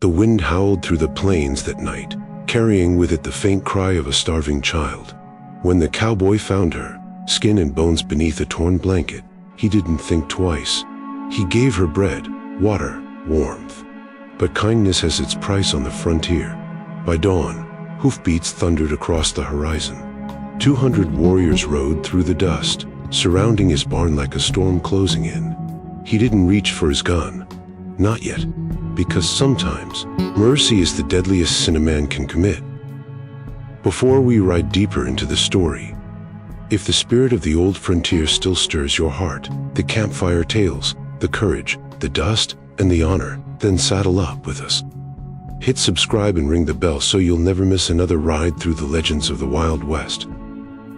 The wind howled through the plains that night, carrying with it the faint cry of a starving child. When the cowboy found her, skin and bones beneath a torn blanket, he didn't think twice. He gave her bread, water, warmth. But kindness has its price on the frontier. By dawn, hoofbeats thundered across the horizon. 200 warriors rode through the dust, surrounding his barn like a storm closing in. He didn't reach for his gun. Not yet, because sometimes mercy is the deadliest sin a man can commit. Before we ride deeper into the story, if the spirit of the old frontier still stirs your heart, the campfire tales, the courage, the dust, and the honor, then saddle up with us. Hit subscribe and ring the bell so you'll never miss another ride through the legends of the Wild West.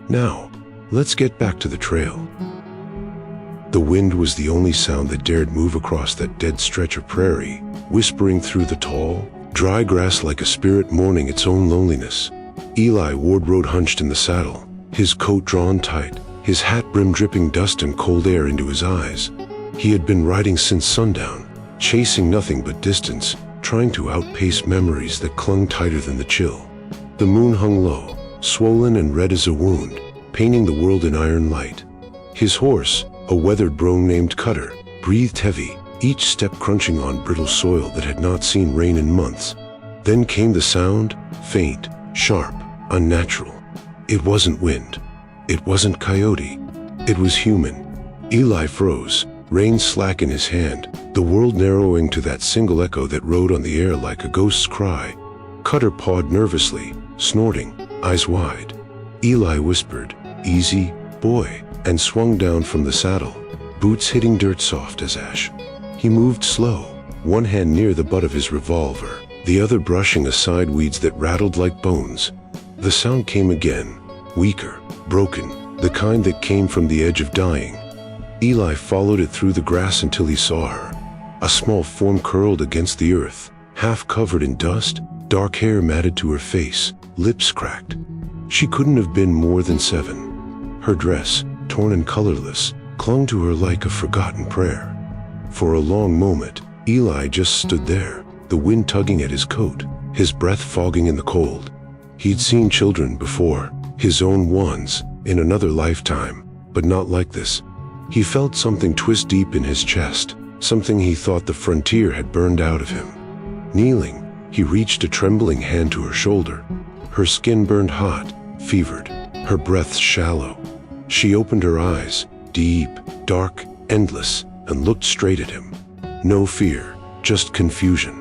Now, let's get back to the trail. The wind was the only sound that dared move across that dead stretch of prairie, whispering through the tall, dry grass like a spirit mourning its own loneliness. Eli Ward rode hunched in the saddle, his coat drawn tight, his hat brim dripping dust and cold air into his eyes. He had been riding since sundown, chasing nothing but distance, trying to outpace memories that clung tighter than the chill. The moon hung low, swollen and red as a wound, painting the world in iron light. His horse, a weathered roan named Cutter, breathed heavy, each step crunching on brittle soil that had not seen rain in months. Then came the sound, faint, sharp, unnatural. It wasn't wind. It wasn't coyote. It was human. Eli froze, rein slack in his hand, the world narrowing to that single echo that rode on the air like a ghost's cry. Cutter pawed nervously, snorting, eyes wide. Eli whispered, "Easy, boy," and swung down from the saddle, boots hitting dirt soft as ash. He moved slow, one hand near the butt of his revolver, the other brushing aside weeds that rattled like bones. The sound came again, weaker, broken, the kind that came from the edge of dying. Eli followed it through the grass until he saw her. A small form curled against the earth, half covered in dust, dark hair matted to her face, lips cracked. She couldn't have been more than 7. Her dress, torn and colorless, clung to her like a forgotten prayer. For a long moment, Eli just stood there, the wind tugging at his coat, his breath fogging in the cold. He'd seen children before, his own ones, in another lifetime, but not like this. He felt something twist deep in his chest, something he thought the frontier had burned out of him. Kneeling, he reached a trembling hand to her shoulder. Her skin burned hot, fevered, her breath shallow. She opened her eyes, deep, dark, endless, and looked straight at him. No fear, just confusion.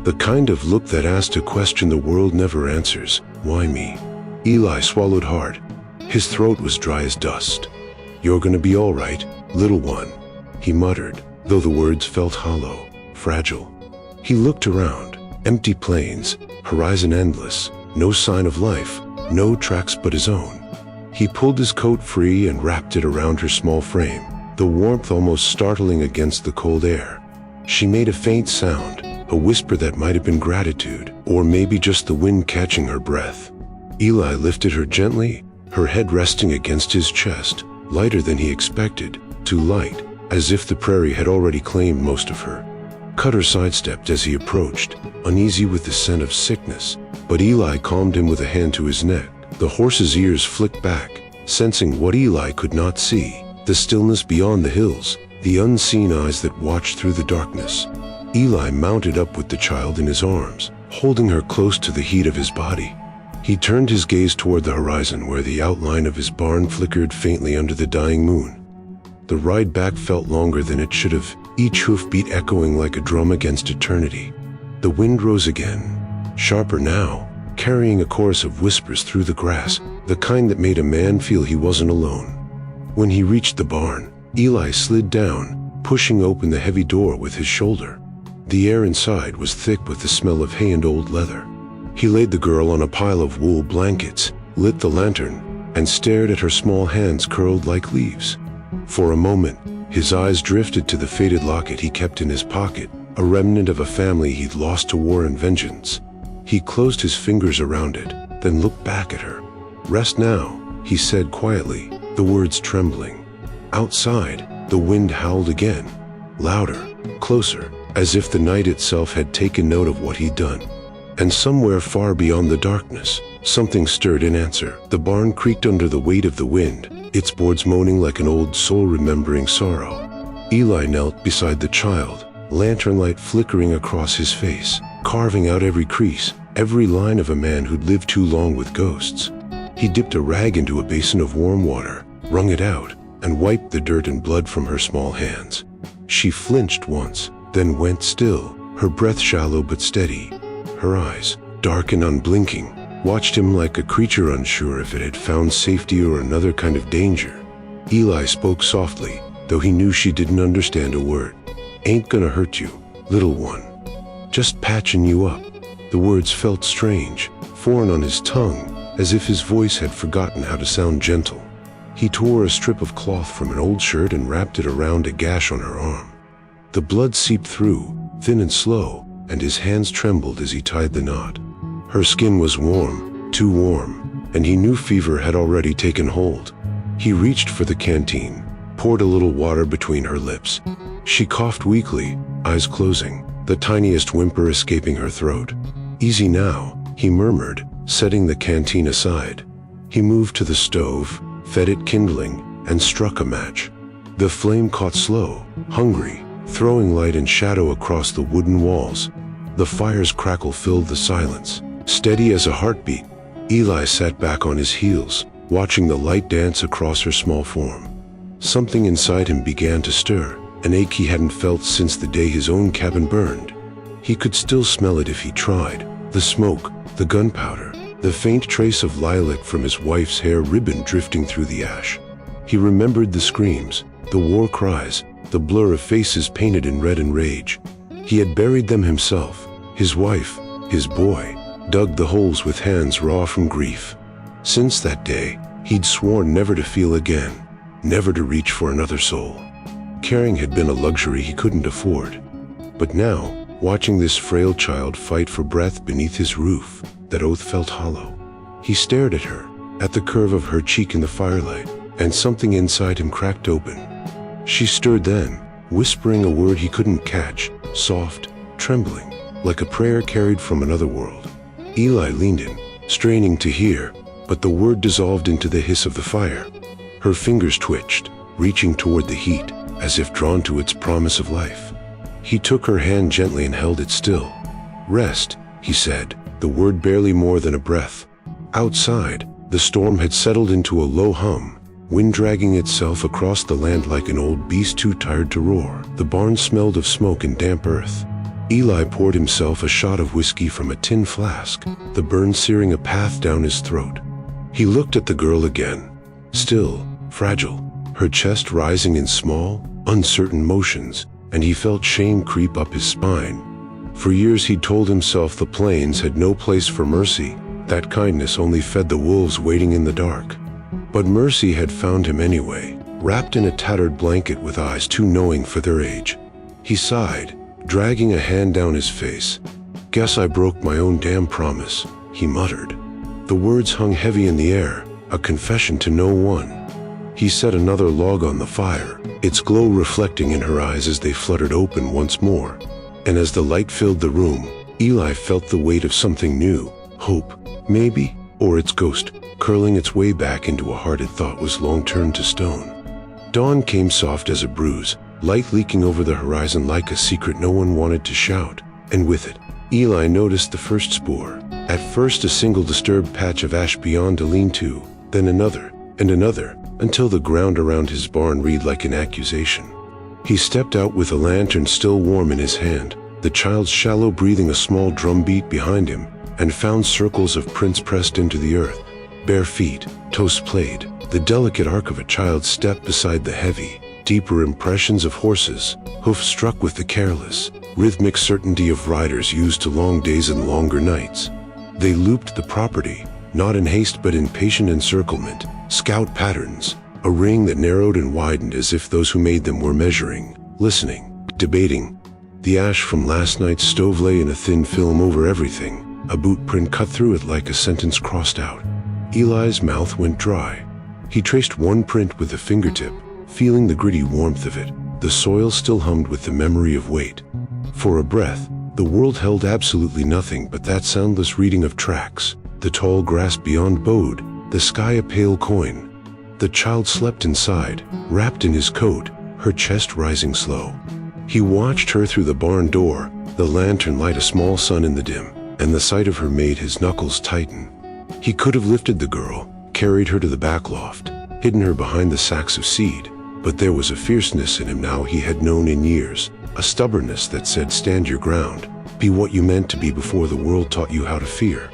The kind of look that asked a question the world never answers, "Why me?" Eli swallowed hard. His throat was dry as dust. "You're gonna be all right, little one," he muttered, though the words felt hollow, fragile. He looked around, empty plains, horizon endless, no sign of life, no tracks but his own. He pulled his coat free and wrapped it around her small frame, the warmth almost startling against the cold air. She made a faint sound, a whisper that might have been gratitude, or maybe just the wind catching her breath. Eli lifted her gently, her head resting against his chest, lighter than he expected, too light, as if the prairie had already claimed most of her. Cutter sidestepped as he approached, uneasy with the scent of sickness, but Eli calmed him with a hand to his neck. The horse's ears flicked back, sensing what Eli could not see, the stillness beyond the hills, the unseen eyes that watched through the darkness. Eli mounted up with the child in his arms, holding her close to the heat of his body. He turned his gaze toward the horizon where the outline of his barn flickered faintly under the dying moon. The ride back felt longer than it should have, each hoofbeat echoing like a drum against eternity. The wind rose again, sharper now, carrying a chorus of whispers through the grass, the kind that made a man feel he wasn't alone. When he reached the barn, Eli slid down, pushing open the heavy door with his shoulder. The air inside was thick with the smell of hay and old leather. He laid the girl on a pile of wool blankets, lit the lantern, and stared at her small hands curled like leaves. For a moment, his eyes drifted to the faded locket he kept in his pocket, a remnant of a family he'd lost to war and vengeance. He closed his fingers around it, then looked back at her. "Rest now," he said quietly, the words trembling. Outside, the wind howled again, louder, closer, as if the night itself had taken note of what he'd done. And somewhere far beyond the darkness, something stirred in answer. The barn creaked under the weight of the wind, its boards moaning like an old soul remembering sorrow. Eli knelt beside the child, lantern light flickering across his face, carving out every crease, every line of a man who'd lived too long with ghosts. He dipped a rag into a basin of warm water, wrung it out, and wiped the dirt and blood from her small hands. She flinched once, then went still, her breath shallow but steady. Her eyes, dark and unblinking, watched him like a creature unsure if it had found safety or another kind of danger. Eli spoke softly, though he knew she didn't understand a word. "Ain't gonna hurt you, little one. Just patching you up." The words felt strange, foreign on his tongue, as if his voice had forgotten how to sound gentle. He tore a strip of cloth from an old shirt and wrapped it around a gash on her arm. The blood seeped through, thin and slow, and his hands trembled as he tied the knot. Her skin was warm, too warm, and he knew fever had already taken hold. He reached for the canteen, poured a little water between her lips. She coughed weakly, eyes closing, the tiniest whimper escaping her throat. "Easy now," he murmured, setting the canteen aside. He moved to the stove, fed it kindling, and struck a match. The flame caught slow, hungry, throwing light and shadow across the wooden walls. The fire's crackle filled the silence, steady as a heartbeat. Eli sat back on his heels, watching the light dance across her small form. Something inside him began to stir, an ache he hadn't felt since the day his own cabin burned. He could still smell it if he tried, the smoke, the gunpowder, the faint trace of lilac from his wife's hair ribbon drifting through the ash. He remembered the screams, the war cries, the blur of faces painted in red and rage. He had buried them himself, his wife, his boy, dug the holes with hands raw from grief. Since that day, he'd sworn never to feel again, never to reach for another soul. Caring had been a luxury he couldn't afford. But now, watching this frail child fight for breath beneath his roof, that oath felt hollow. He stared at her, at the curve of her cheek in the firelight, and something inside him cracked open. She stirred then, whispering a word he couldn't catch, soft, trembling, like a prayer carried from another world. Eli leaned in, straining to hear, but the word dissolved into the hiss of the fire. Her fingers twitched, reaching toward the heat, as if drawn to its promise of life. He took her hand gently and held it still. "Rest," he said, the word barely more than a breath. Outside, the storm had settled into a low hum, wind dragging itself across the land like an old beast too tired to roar. The barn smelled of smoke and damp earth. Eli poured himself a shot of whiskey from a tin flask, the burn searing a path down his throat. He looked at the girl again, still, fragile, her chest rising in small, uncertain motions, and he felt shame creep up his spine. For years he'd told himself the plains had no place for mercy, that kindness only fed the wolves waiting in the dark. But mercy had found him anyway, wrapped in a tattered blanket with eyes too knowing for their age. He sighed, dragging a hand down his face. "Guess I broke my own damn promise," he muttered. The words hung heavy in the air, a confession to no one. He set another log on the fire, its glow reflecting in her eyes as they fluttered open once more. And as the light filled the room, Eli felt the weight of something new, hope, maybe, or its ghost, curling its way back into a heart it thought was long turned to stone. Dawn came soft as a bruise, light leaking over the horizon like a secret no one wanted to shout, and with it, Eli noticed the first spoor. At first a single disturbed patch of ash beyond a lean-to, then another, and another, until the ground around his barn read like an accusation. He stepped out with a lantern still warm in his hand, the child's shallow breathing a small drum beat behind him, and found circles of prints pressed into the earth. Bare feet, toes played, the delicate arc of a child's step beside the heavy, deeper impressions of horses, hoofs struck with the careless, rhythmic certainty of riders used to long days and longer nights. They looped the property, not in haste but in patient encirclement, scout patterns, a ring that narrowed and widened as if those who made them were measuring, listening, debating. The ash from last night's stove lay in a thin film over everything, a boot print cut through it like a sentence crossed out. Eli's mouth went dry. He traced one print with a fingertip, feeling the gritty warmth of it. The soil still hummed with the memory of weight. For a breath, the world held absolutely nothing but that soundless reading of tracks, the tall grass beyond bowed, the sky a pale coin. The child slept inside, wrapped in his coat, her chest rising slow. He watched her through the barn door, the lantern light a small sun in the dim, and the sight of her made his knuckles tighten. He could have lifted the girl, carried her to the back loft, hidden her behind the sacks of seed, but there was a fierceness in him now he had known in years, a stubbornness that said stand your ground, be what you meant to be before the world taught you how to fear.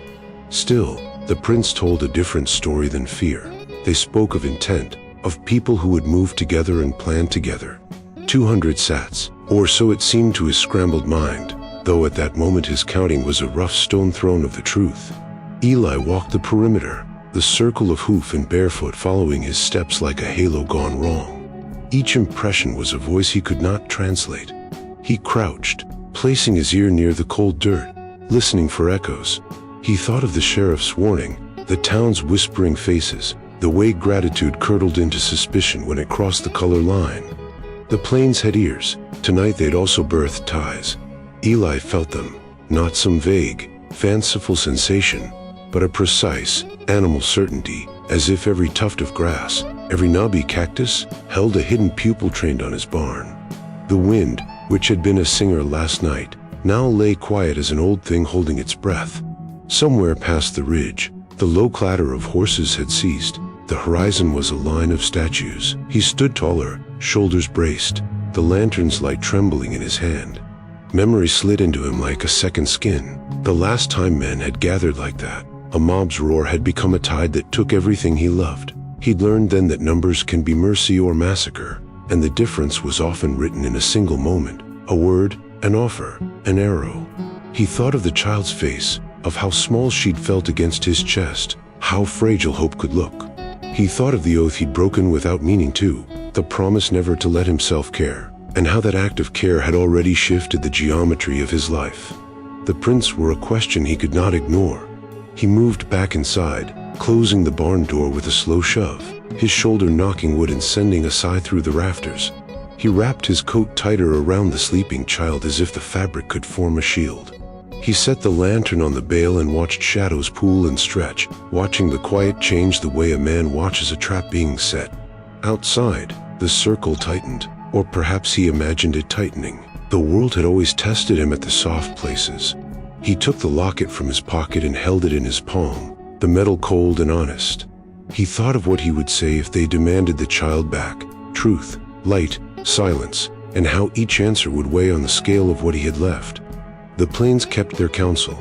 Still, the prince told a different story than fear. They spoke of intent, of people who would move together and plan together. 200 sats, or so it seemed to his scrambled mind, though at that moment his counting was a rough stone thrown of the truth. Eli walked the perimeter, the circle of hoof and barefoot following his steps like a halo gone wrong. Each impression was a voice he could not translate. He crouched, placing his ear near the cold dirt, listening for echoes. He thought of the sheriff's warning, the town's whispering faces, the way gratitude curdled into suspicion when it crossed the color line. The plains had ears. Tonight they'd also birthed ties. Eli felt them, not some vague, fanciful sensation, but a precise, animal certainty, as if every tuft of grass, every knobby cactus, held a hidden pupil trained on his barn. The wind, which had been a singer last night, now lay quiet as an old thing holding its breath. Somewhere past the ridge, the low clatter of horses had ceased. The horizon was a line of statues. He stood taller, shoulders braced, the lantern's light trembling in his hand. Memory slid into him like a second skin. The last time men had gathered like that, a mob's roar had become a tide that took everything he loved. He'd learned then that numbers can be mercy or massacre, and the difference was often written in a single moment, a word, an offer, an arrow. He thought of the child's face, of how small she'd felt against his chest, how fragile hope could look. He thought of the oath he'd broken without meaning to, the promise never to let himself care, and how that act of care had already shifted the geometry of his life. The prints were a question he could not ignore. He moved back inside, closing the barn door with a slow shove, his shoulder knocking wood and sending a sigh through the rafters. He wrapped his coat tighter around the sleeping child as if the fabric could form a shield. He set the lantern on the bale and watched shadows pool and stretch, watching the quiet change the way a man watches a trap being set. Outside, the circle tightened, or perhaps he imagined it tightening. The world had always tested him at the soft places. He took the locket from his pocket and held it in his palm, the metal cold and honest. He thought of what he would say if they demanded the child back, truth, light, silence, and how each answer would weigh on the scale of what he had left. The plains kept their counsel.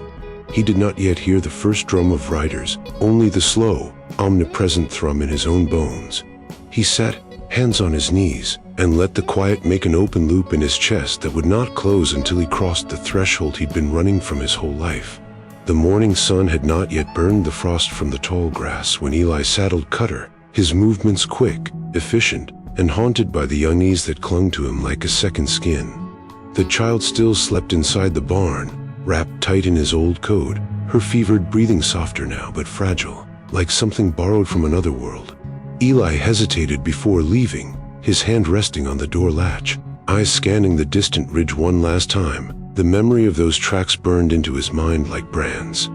He did not yet hear the first drum of riders, only the slow, omnipresent thrum in his own bones. He sat, hands on his knees, and let the quiet make an open loop in his chest that would not close until he crossed the threshold he'd been running from his whole life. The morning sun had not yet burned the frost from the tall grass when Eli saddled Cutter, his movements quick, efficient, and haunted by the unease that clung to him like a second skin. The child still slept inside the barn, wrapped tight in his old coat, her fevered breathing softer now but fragile, like something borrowed from another world. Eli hesitated before leaving, his hand resting on the door latch, eyes scanning the distant ridge one last time. The memory of those tracks burned into his mind like brands.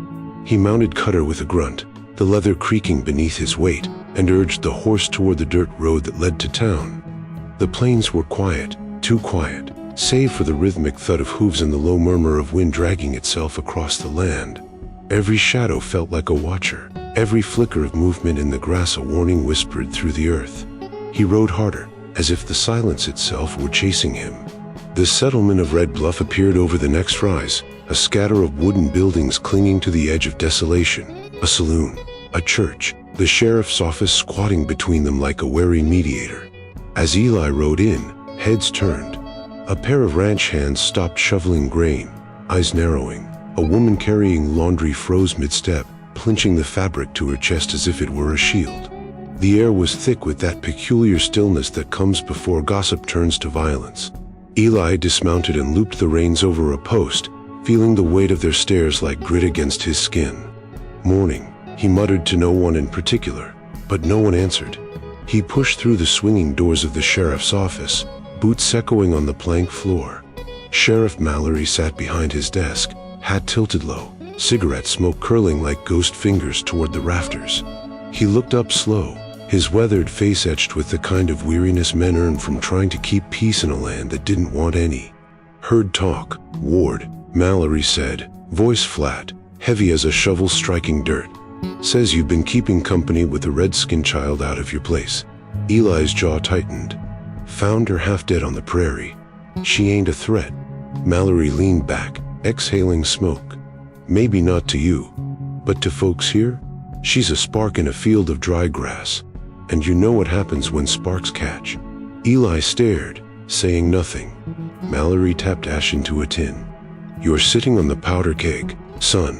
He mounted Cutter with a grunt, the leather creaking beneath his weight, and urged the horse toward the dirt road that led to town. The plains were quiet, too quiet, save for the rhythmic thud of hooves and the low murmur of wind dragging itself across the land. Every shadow felt like a watcher, every flicker of movement in the grass a warning whispered through the earth. He rode harder, as if the silence itself were chasing him. The settlement of Red Bluff appeared over the next rise, a scatter of wooden buildings clinging to the edge of desolation, a saloon, a church, the sheriff's office squatting between them like a wary mediator. As Eli rode in, heads turned. A pair of ranch hands stopped shoveling grain, eyes narrowing. A woman carrying laundry froze mid-step, clinching the fabric to her chest as if it were a shield. The air was thick with that peculiar stillness that comes before gossip turns to violence. Eli dismounted and looped the reins over a post, feeling the weight of their stares like grit against his skin. Morning, he muttered to no one in particular, but no one answered. He pushed through the swinging doors of the sheriff's office, boots echoing on the plank floor. Sheriff Mallory sat behind his desk, hat tilted low, cigarette smoke curling like ghost fingers toward the rafters. He looked up slow, his weathered face etched with the kind of weariness men earn from trying to keep peace in a land that didn't want any. "Heard talk, Ward," Mallory said, voice flat, heavy as a shovel striking dirt. "Says you've been keeping company with the red-skinned child out of your place." Eli's jaw tightened. "Found her half dead on the prairie. She ain't a threat." Mallory leaned back, exhaling smoke. "Maybe not to you, but to folks here? She's a spark in a field of dry grass, and you know what happens when sparks catch." Eli stared, saying nothing. Mallory tapped ash into a tin. "You're sitting on the powder keg, son.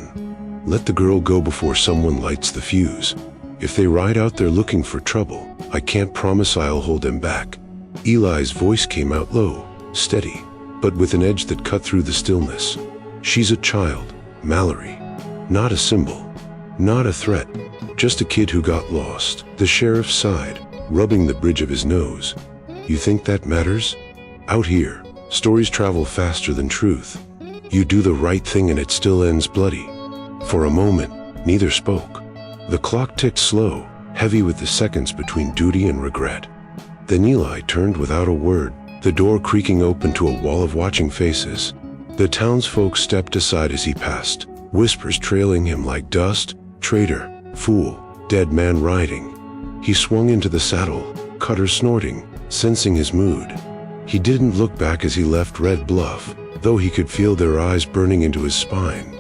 Let the girl go before someone lights the fuse. If they ride out there looking for trouble, I can't promise I'll hold them back." Eli's voice came out low, steady, but with an edge that cut through the stillness. "She's a child, Mallory. Not a symbol. Not a threat. Just a kid who got lost." The sheriff sighed, rubbing the bridge of his nose. "You think that matters? Out here, stories travel faster than truth. You do the right thing and it still ends bloody." For a moment, neither spoke. The clock ticked slow, heavy with the seconds between duty and regret. Then Eli turned without a word, the door creaking open to a wall of watching faces. The townsfolk stepped aside as he passed, whispers trailing him like dust. "Traitor, fool, dead man riding." He swung into the saddle, Cutter snorting, sensing his mood. He didn't look back as he left Red Bluff, though he could feel their eyes burning into his spine.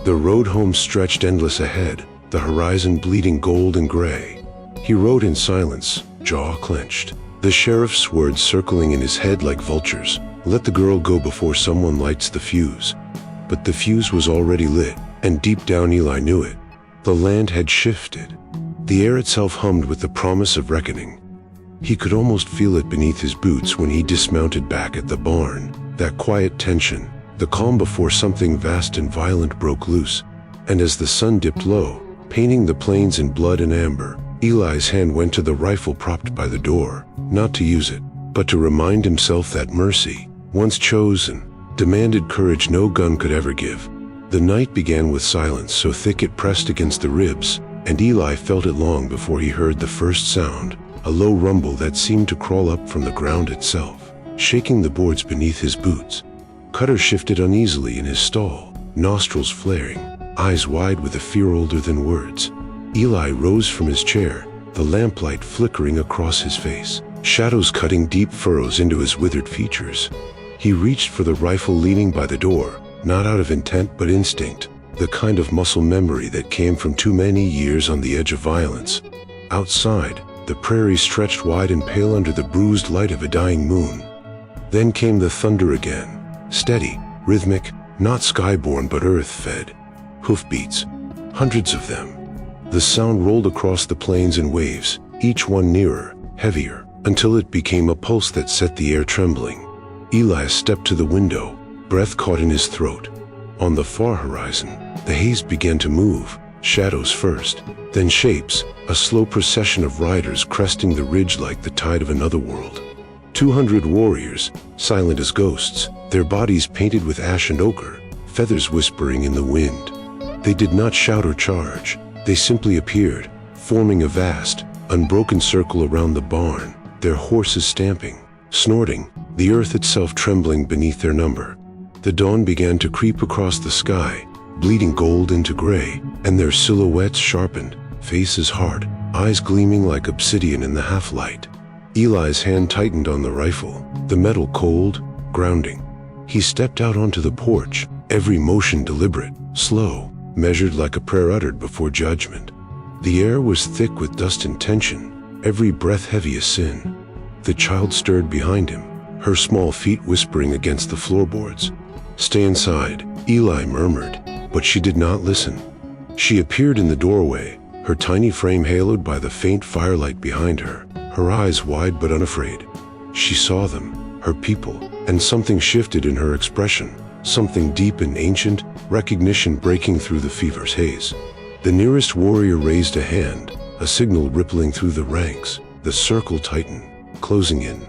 The road home stretched endless ahead, the horizon bleeding gold and gray. He rode in silence, jaw clenched, the sheriff's words circling in his head like vultures. "Let the girl go before someone lights the fuse." But the fuse was already lit, and deep down Eli knew it. The land had shifted. The air itself hummed with the promise of reckoning. He could almost feel it beneath his boots when he dismounted back at the barn, that quiet tension, the calm before something vast and violent broke loose. And as the sun dipped low, painting the plains in blood and amber, Eli's hand went to the rifle propped by the door, not to use it, but to remind himself that mercy, once chosen, demanded courage no gun could ever give. The night began with silence so thick it pressed against the ribs, and Eli felt it long before he heard the first sound, a low rumble that seemed to crawl up from the ground itself, shaking the boards beneath his boots. Cutter shifted uneasily in his stall, nostrils flaring, eyes wide with a fear older than words. Eli rose from his chair, the lamplight flickering across his face, shadows cutting deep furrows into his withered features. He reached for the rifle leaning by the door, not out of intent but instinct, the kind of muscle memory that came from too many years on the edge of violence. Outside, the prairie stretched wide and pale under the bruised light of a dying moon. Then came the thunder again, steady, rhythmic, not skyborn but earth-fed. Hoofbeats, hundreds of them. The sound rolled across the plains in waves, each one nearer, heavier, until it became a pulse that set the air trembling. Eli stepped to the window, breath caught in his throat. On the far horizon, the haze began to move, shadows first, then shapes, a slow procession of riders cresting the ridge like the tide of another world. 200 warriors, silent as ghosts, their bodies painted with ash and ochre, feathers whispering in the wind. They did not shout or charge, they simply appeared, forming a vast, unbroken circle around the barn, their horses stamping, snorting, the earth itself trembling beneath their number. The dawn began to creep across the sky, bleeding gold into gray, and their silhouettes sharpened, faces hard, eyes gleaming like obsidian in the half-light. Eli's hand tightened on the rifle, the metal cold, grounding. He stepped out onto the porch, every motion deliberate, slow, measured like a prayer uttered before judgment. The air was thick with dust and tension, every breath heavy as sin. The child stirred behind him, her small feet whispering against the floorboards. "Stay inside," Eli murmured, but she did not listen. She appeared in the doorway, her tiny frame haloed by the faint firelight behind her, her eyes wide but unafraid. She saw them, her people, and something shifted in her expression, something deep and ancient, recognition breaking through the fever's haze. The nearest warrior raised a hand, a signal rippling through the ranks, the circle tightened, closing in.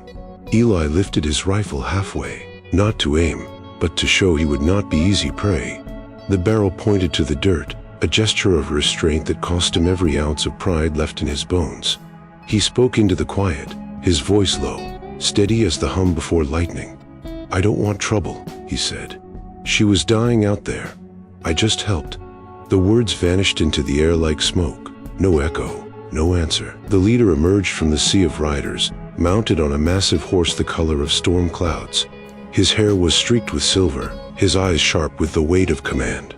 Eli lifted his rifle halfway, not to aim, but to show he would not be easy prey. The barrel pointed to the dirt, a gesture of restraint that cost him every ounce of pride left in his bones. He spoke into the quiet, his voice low, steady as the hum before lightning. "I don't want trouble," he said. "She was dying out there. I just helped." The words vanished into the air like smoke. No echo, no answer. The leader emerged from the sea of riders, mounted on a massive horse the color of storm clouds. His hair was streaked with silver, his eyes sharp with the weight of command.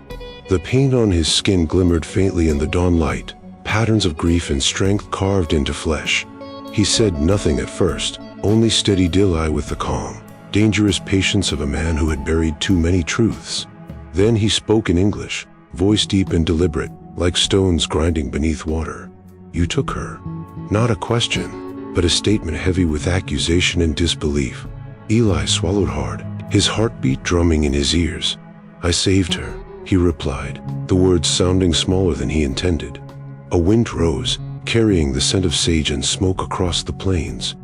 The paint on his skin glimmered faintly in the dawn light, patterns of grief and strength carved into flesh. He said nothing at first, only steadied Eli with the calm, dangerous patience of a man who had buried too many truths. Then he spoke in English, voice deep and deliberate, like stones grinding beneath water. "You took her." Not a question, but a statement heavy with accusation and disbelief. Eli swallowed hard, his heartbeat drumming in his ears. "I saved her," he replied, the words sounding smaller than he intended. A wind rose, carrying the scent of sage and smoke across the plains.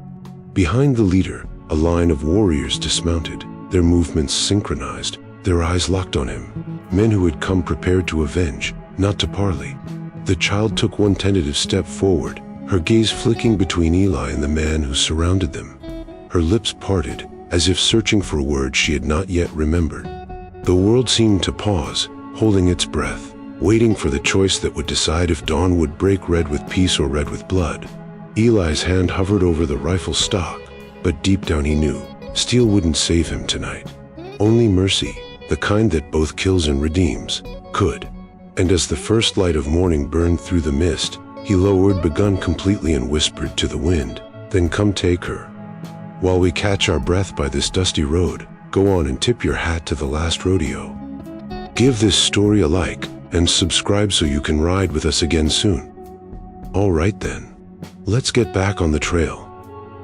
Behind the leader, a line of warriors dismounted, their movements synchronized, their eyes locked on him. Men who had come prepared to avenge, not to parley. The child took one tentative step forward, her gaze flicking between Eli and the man who surrounded them. Her lips parted, as if searching for words she had not yet remembered. The world seemed to pause, holding its breath, waiting for the choice that would decide if dawn would break red with peace or red with blood. Eli's hand hovered over the rifle stock, but deep down he knew, steel wouldn't save him tonight. Only mercy, the kind that both kills and redeems, could. And as the first light of morning burned through the mist, he lowered the gun completely and whispered to the wind, "Then come take her. While we catch our breath by this dusty road, go on and tip your hat to the last rodeo." Give this story a like and subscribe so you can ride with us again soon. All right then, let's get back on the trail.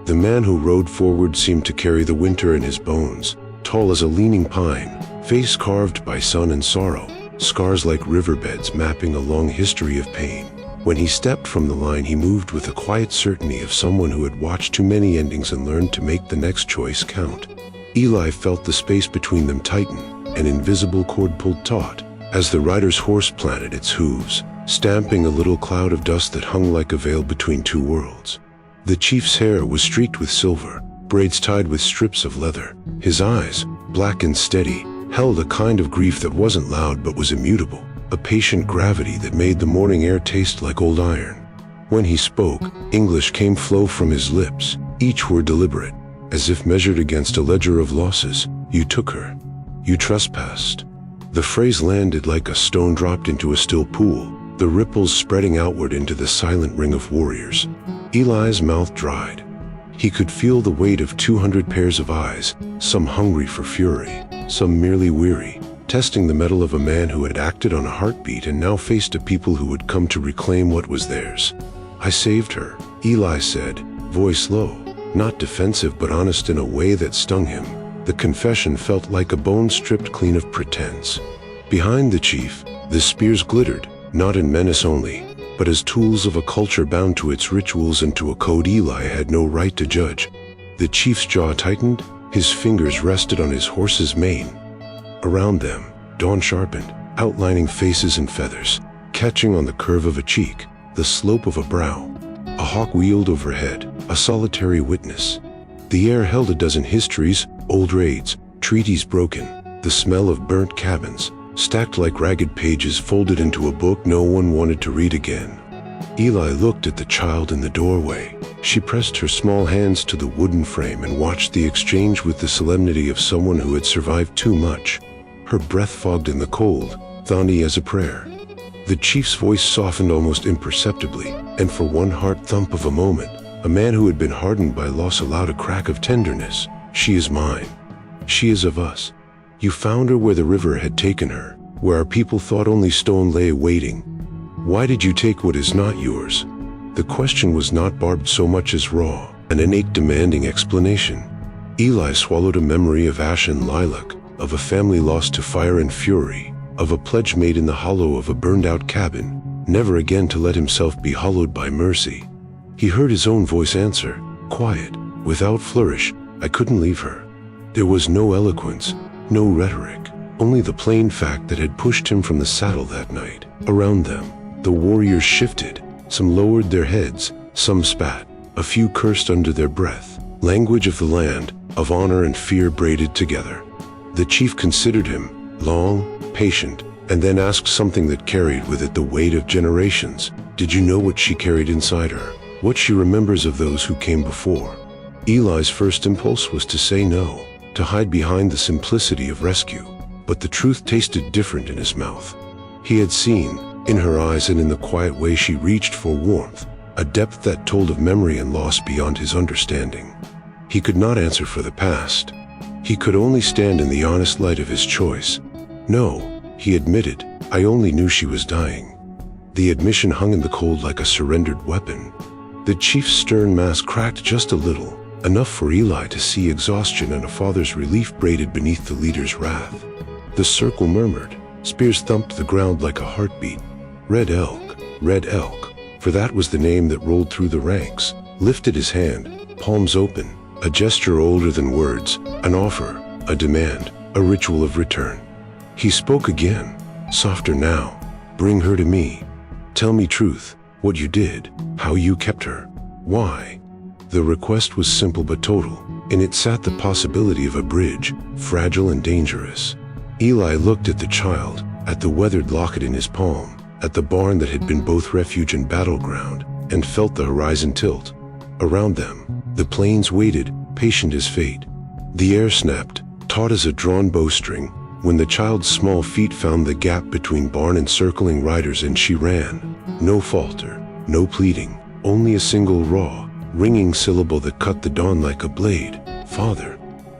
The man who rode forward seemed to carry the winter in his bones, tall as a leaning pine, face carved by sun and sorrow, scars like riverbeds mapping a long history of pain. When he stepped from the line, he moved with the quiet certainty of someone who had watched too many endings and learned to make the next choice count. Eli felt the space between them tighten, an invisible cord pulled taut, as the rider's horse planted its hooves, stamping a little cloud of dust that hung like a veil between two worlds. The chief's hair was streaked with silver, braids tied with strips of leather. His eyes, black and steady, held a kind of grief that wasn't loud but was immutable, a patient gravity that made the morning air taste like old iron. When he spoke, English came flow from his lips, each word deliberate, as if measured against a ledger of losses. "You took her. You trespassed." The phrase landed like a stone dropped into a still pool, the ripples spreading outward into the silent ring of warriors. Eli's mouth dried. He could feel the weight of 200 pairs of eyes, some hungry for fury, some merely weary, testing the mettle of a man who had acted on a heartbeat and now faced a people who would come to reclaim what was theirs. "I saved her," Eli said, voice low, not defensive but honest in a way that stung him. The confession felt like a bone stripped clean of pretense. Behind the chief, the spears glittered, not in menace only, but as tools of a culture bound to its rituals and to a code Eli had no right to judge. The chief's jaw tightened, his fingers rested on his horse's mane. Around them, dawn sharpened, outlining faces and feathers, catching on the curve of a cheek, the slope of a brow. A hawk wheeled overhead, a solitary witness. The air held a dozen histories, old raids, treaties broken, the smell of burnt cabins, stacked like ragged pages folded into a book no one wanted to read again. Eli looked at the child in the doorway. She pressed her small hands to the wooden frame and watched the exchange with the solemnity of someone who had survived too much. Her breath fogged in the cold, thorny as a prayer. The chief's voice softened almost imperceptibly, and for one heart thump of a moment, a man who had been hardened by loss allowed a crack of tenderness. "She is mine. She is of us. You found her where the river had taken her, where our people thought only stone lay waiting. Why did you take what is not yours?" The question was not barbed so much as raw, an innate demanding explanation. Eli swallowed a memory of ash and lilac, of a family lost to fire and fury, of a pledge made in the hollow of a burned-out cabin, never again to let himself be hollowed by mercy. He heard his own voice answer, quiet, without flourish, "I couldn't leave her." There was no eloquence, No rhetoric, only the plain fact that had pushed him from the saddle that night. Around them, the warriors shifted. Some lowered their heads, some spat, a few cursed under their breath. Language of the land, of honor and fear braided together. The chief considered him, long, patient, and then asked something that carried with it the weight of generations. Did you know what she carried inside her? What she remembers of those who came before? Eli's first impulse was to say no, to hide behind the simplicity of rescue. But the truth tasted different in his mouth. He had seen, in her eyes and in the quiet way she reached for warmth, a depth that told of memory and loss beyond his understanding. He could not answer for the past. He could only stand in the honest light of his choice. No, he admitted, I only knew she was dying. The admission hung in the cold like a surrendered weapon. The chief's stern mask cracked just a little, enough for Eli to see exhaustion and a father's relief braided beneath the leader's wrath. The circle murmured. Spears thumped the ground like a heartbeat. Red Elk, for that was the name that rolled through the ranks, lifted his hand, palms open, a gesture older than words, an offer, a demand, a ritual of return. He spoke again, softer now. Bring her to me. Tell me truth, what you did, how you kept her, why. The request was simple but total. In it sat the possibility of a bridge, fragile and dangerous. Eli looked at the child, at the weathered locket in his palm, at the barn that had been both refuge and battleground, and felt the horizon tilt. Around them, the plains waited, patient as fate. The air snapped, taut as a drawn bowstring, when the child's small feet found the gap between barn and circling riders, and she ran. No falter, no pleading, only a single raw, ringing syllable that cut the dawn like a blade. Father.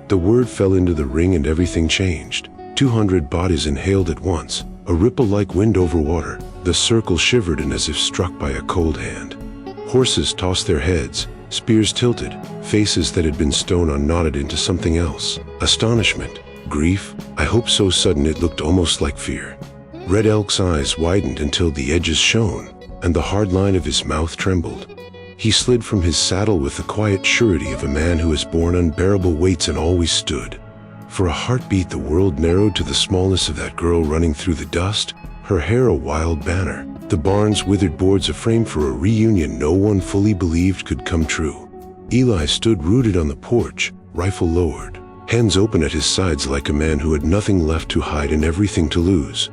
The word fell into the ring and everything changed. 200 bodies inhaled at once, a ripple like wind over water. The circle shivered and as if struck by a cold hand. Horses tossed their heads, spears tilted, faces that had been stone unknotted into something else. Astonishment, grief, I hope so sudden it looked almost like fear. Red Elk's eyes widened until the edges shone, and the hard line of his mouth trembled. He slid from his saddle with the quiet surety of a man who has borne unbearable weights and always stood. For a heartbeat the world narrowed to the smallness of that girl running through the dust, her hair a wild banner, the barn's withered boards a frame for a reunion no one fully believed could come true. Eli stood rooted on the porch, rifle lowered, hands open at his sides like a man who had nothing left to hide and everything to lose.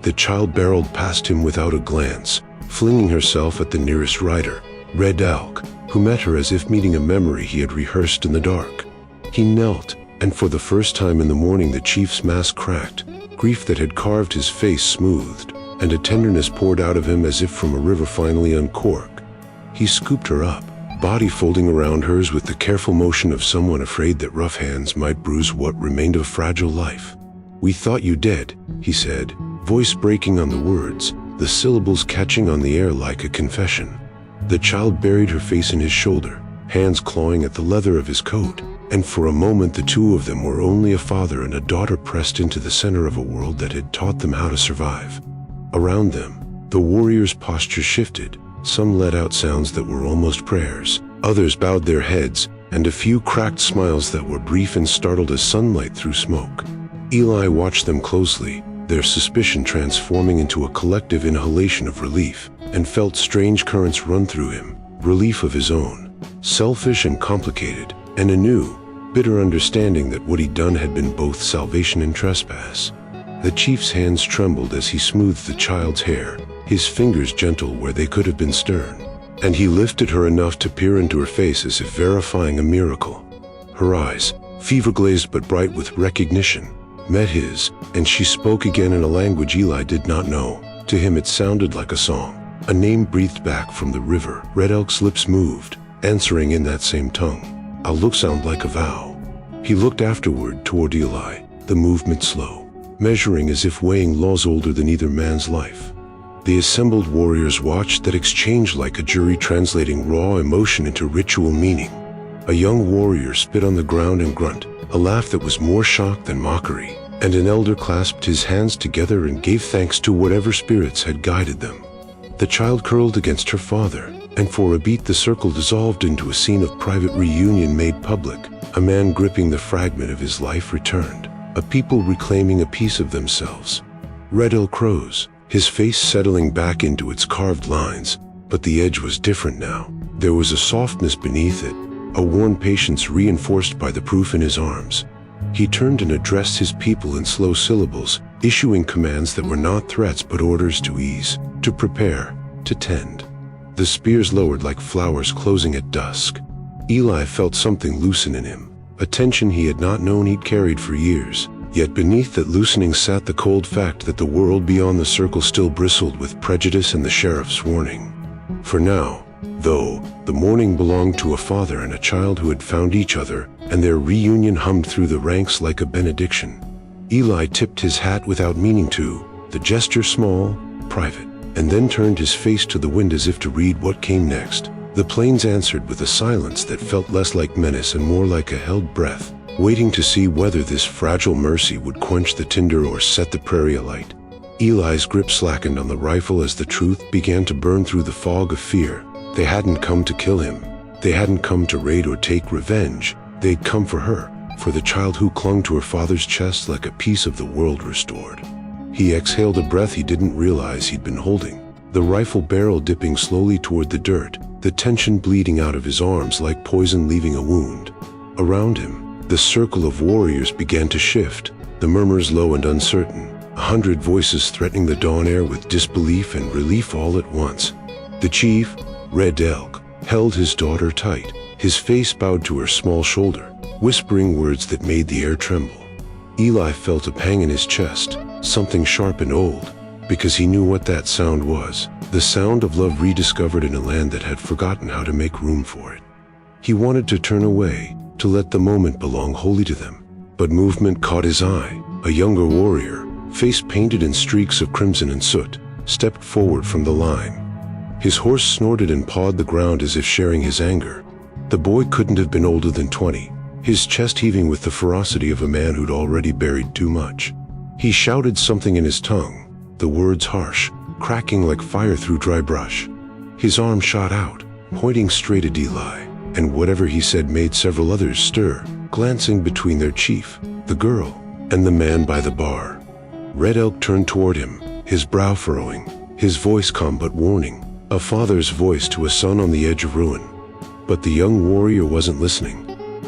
The child barreled past him without a glance, flinging herself at the nearest rider, Red Elk, who met her as if meeting a memory he had rehearsed in the dark. He knelt, and for the first time in the morning the chief's mask cracked, grief that had carved his face smoothed, and a tenderness poured out of him as if from a river finally uncorked. He scooped her up, body folding around hers with the careful motion of someone afraid that rough hands might bruise what remained of fragile life. We thought you dead, he said, voice breaking on the words, the syllables catching on the air like a confession. The child buried her face in his shoulder, hands clawing at the leather of his coat, and for a moment the two of them were only a father and a daughter pressed into the center of a world that had taught them how to survive. Around them, the warriors' posture shifted. Some let out sounds that were almost prayers, others bowed their heads, and a few cracked smiles that were brief and startled as sunlight through smoke. Eli watched them closely, their suspicion transforming into a collective inhalation of relief, and felt strange currents run through him, relief of his own, selfish and complicated, and a new, bitter understanding that what he'd done had been both salvation and trespass. The chief's hands trembled as he smoothed the child's hair, his fingers gentle where they could have been stern, and he lifted her enough to peer into her face as if verifying a miracle. Her eyes, fever-glazed but bright with recognition, met his, and she spoke again in a language Eli did not know. To him it sounded like a song, a name breathed back from the river. Red Elk's lips moved, answering in that same tongue. A look sound like a vow. He looked afterward toward Eli, the movement slow, measuring as if weighing laws older than either man's life. The assembled warriors watched that exchange like a jury translating raw emotion into ritual meaning. A young warrior spit on the ground and grunt, a laugh that was more shock than mockery, and an elder clasped his hands together and gave thanks to whatever spirits had guided them. The child curled against her father, and for a beat the circle dissolved into a scene of private reunion made public. A man gripping the fragment of his life returned, a people reclaiming a piece of themselves. Red Elk rose, his face settling back into its carved lines, but the edge was different now. There was a softness beneath it, a worn patience reinforced by the proof in his arms. He turned and addressed his people in slow syllables, issuing commands that were not threats but orders to ease, to prepare, to tend. The spears lowered like flowers closing at dusk. Eli felt something loosen in him, a tension he had not known he'd carried for years. Yet beneath that loosening sat the cold fact that the world beyond the circle still bristled with prejudice and the sheriff's warning. For now, though, the morning belonged to a father and a child who had found each other, and their reunion hummed through the ranks like a benediction. Eli tipped his hat without meaning to, the gesture small, private, and then turned his face to the wind as if to read what came next. The plains answered with a silence that felt less like menace and more like a held breath, waiting to see whether this fragile mercy would quench the tinder or set the prairie alight. Eli's grip slackened on the rifle as the truth began to burn through the fog of fear. They hadn't come to kill him. They hadn't come to raid or take revenge. They'd come for her, for the child who clung to her father's chest like a piece of the world restored. He exhaled a breath he didn't realize he'd been holding, the rifle barrel dipping slowly toward the dirt, the tension bleeding out of his arms like poison leaving a wound. Around him, the circle of warriors began to shift, the murmurs low and uncertain, 100 voices threatening the dawn air with disbelief and relief all at once. The chief, Red Elk, held his daughter tight, his face bowed to her small shoulder, whispering words that made the air tremble. Eli felt a pang in his chest, something sharp and old, because he knew what that sound was, the sound of love rediscovered in a land that had forgotten how to make room for it. He wanted to turn away, to let the moment belong wholly to them, but movement caught his eye. A younger warrior, face painted in streaks of crimson and soot, stepped forward from the line. His horse snorted and pawed the ground as if sharing his anger. The boy couldn't have been older than 20, his chest heaving with the ferocity of a man who'd already buried too much. He shouted something in his tongue, the words harsh, cracking like fire through dry brush. His arm shot out, pointing straight at Eli, and whatever he said made several others stir, glancing between their chief, the girl, and the man by the bar. Red Elk turned toward him, his brow furrowing, his voice calm but warning, a father's voice to a son on the edge of ruin. But the young warrior wasn't listening.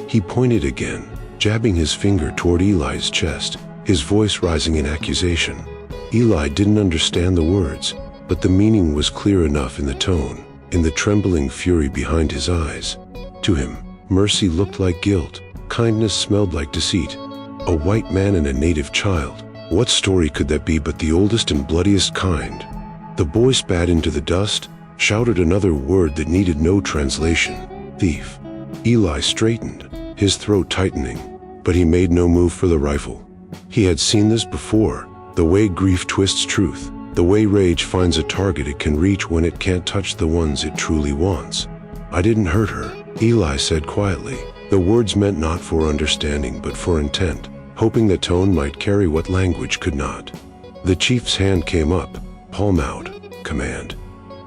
He pointed again, jabbing his finger toward Eli's chest, his voice rising in accusation. Eli didn't understand the words, but the meaning was clear enough in the tone, in the trembling fury behind his eyes. To him, mercy looked like guilt, kindness smelled like deceit. A white man and a native child. What story could that be but the oldest and bloodiest kind? The boy spat into the dust, shouted another word that needed no translation. Thief. Eli straightened, his throat tightening, but he made no move for the rifle. He had seen this before, the way grief twists truth, the way rage finds a target it can reach when it can't touch the ones it truly wants. I didn't hurt her, Eli said quietly. The words meant not for understanding but for intent, hoping the tone might carry what language could not. The chief's hand came up, palm out, command.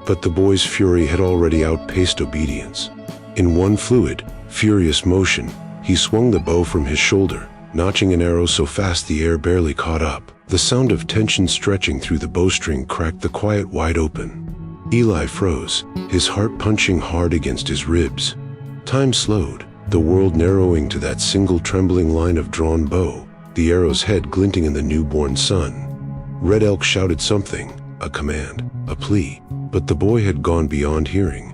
But the boy's fury had already outpaced obedience. In one fluid, furious motion, he swung the bow from his shoulder, notching an arrow so fast the air barely caught up. The sound of tension stretching through the bowstring cracked the quiet wide open. Eli froze, his heart punching hard against his ribs. Time slowed, the world narrowing to that single trembling line of drawn bow, the arrow's head glinting in the newborn sun. Red Elk shouted something, a command, a plea, but the boy had gone beyond hearing.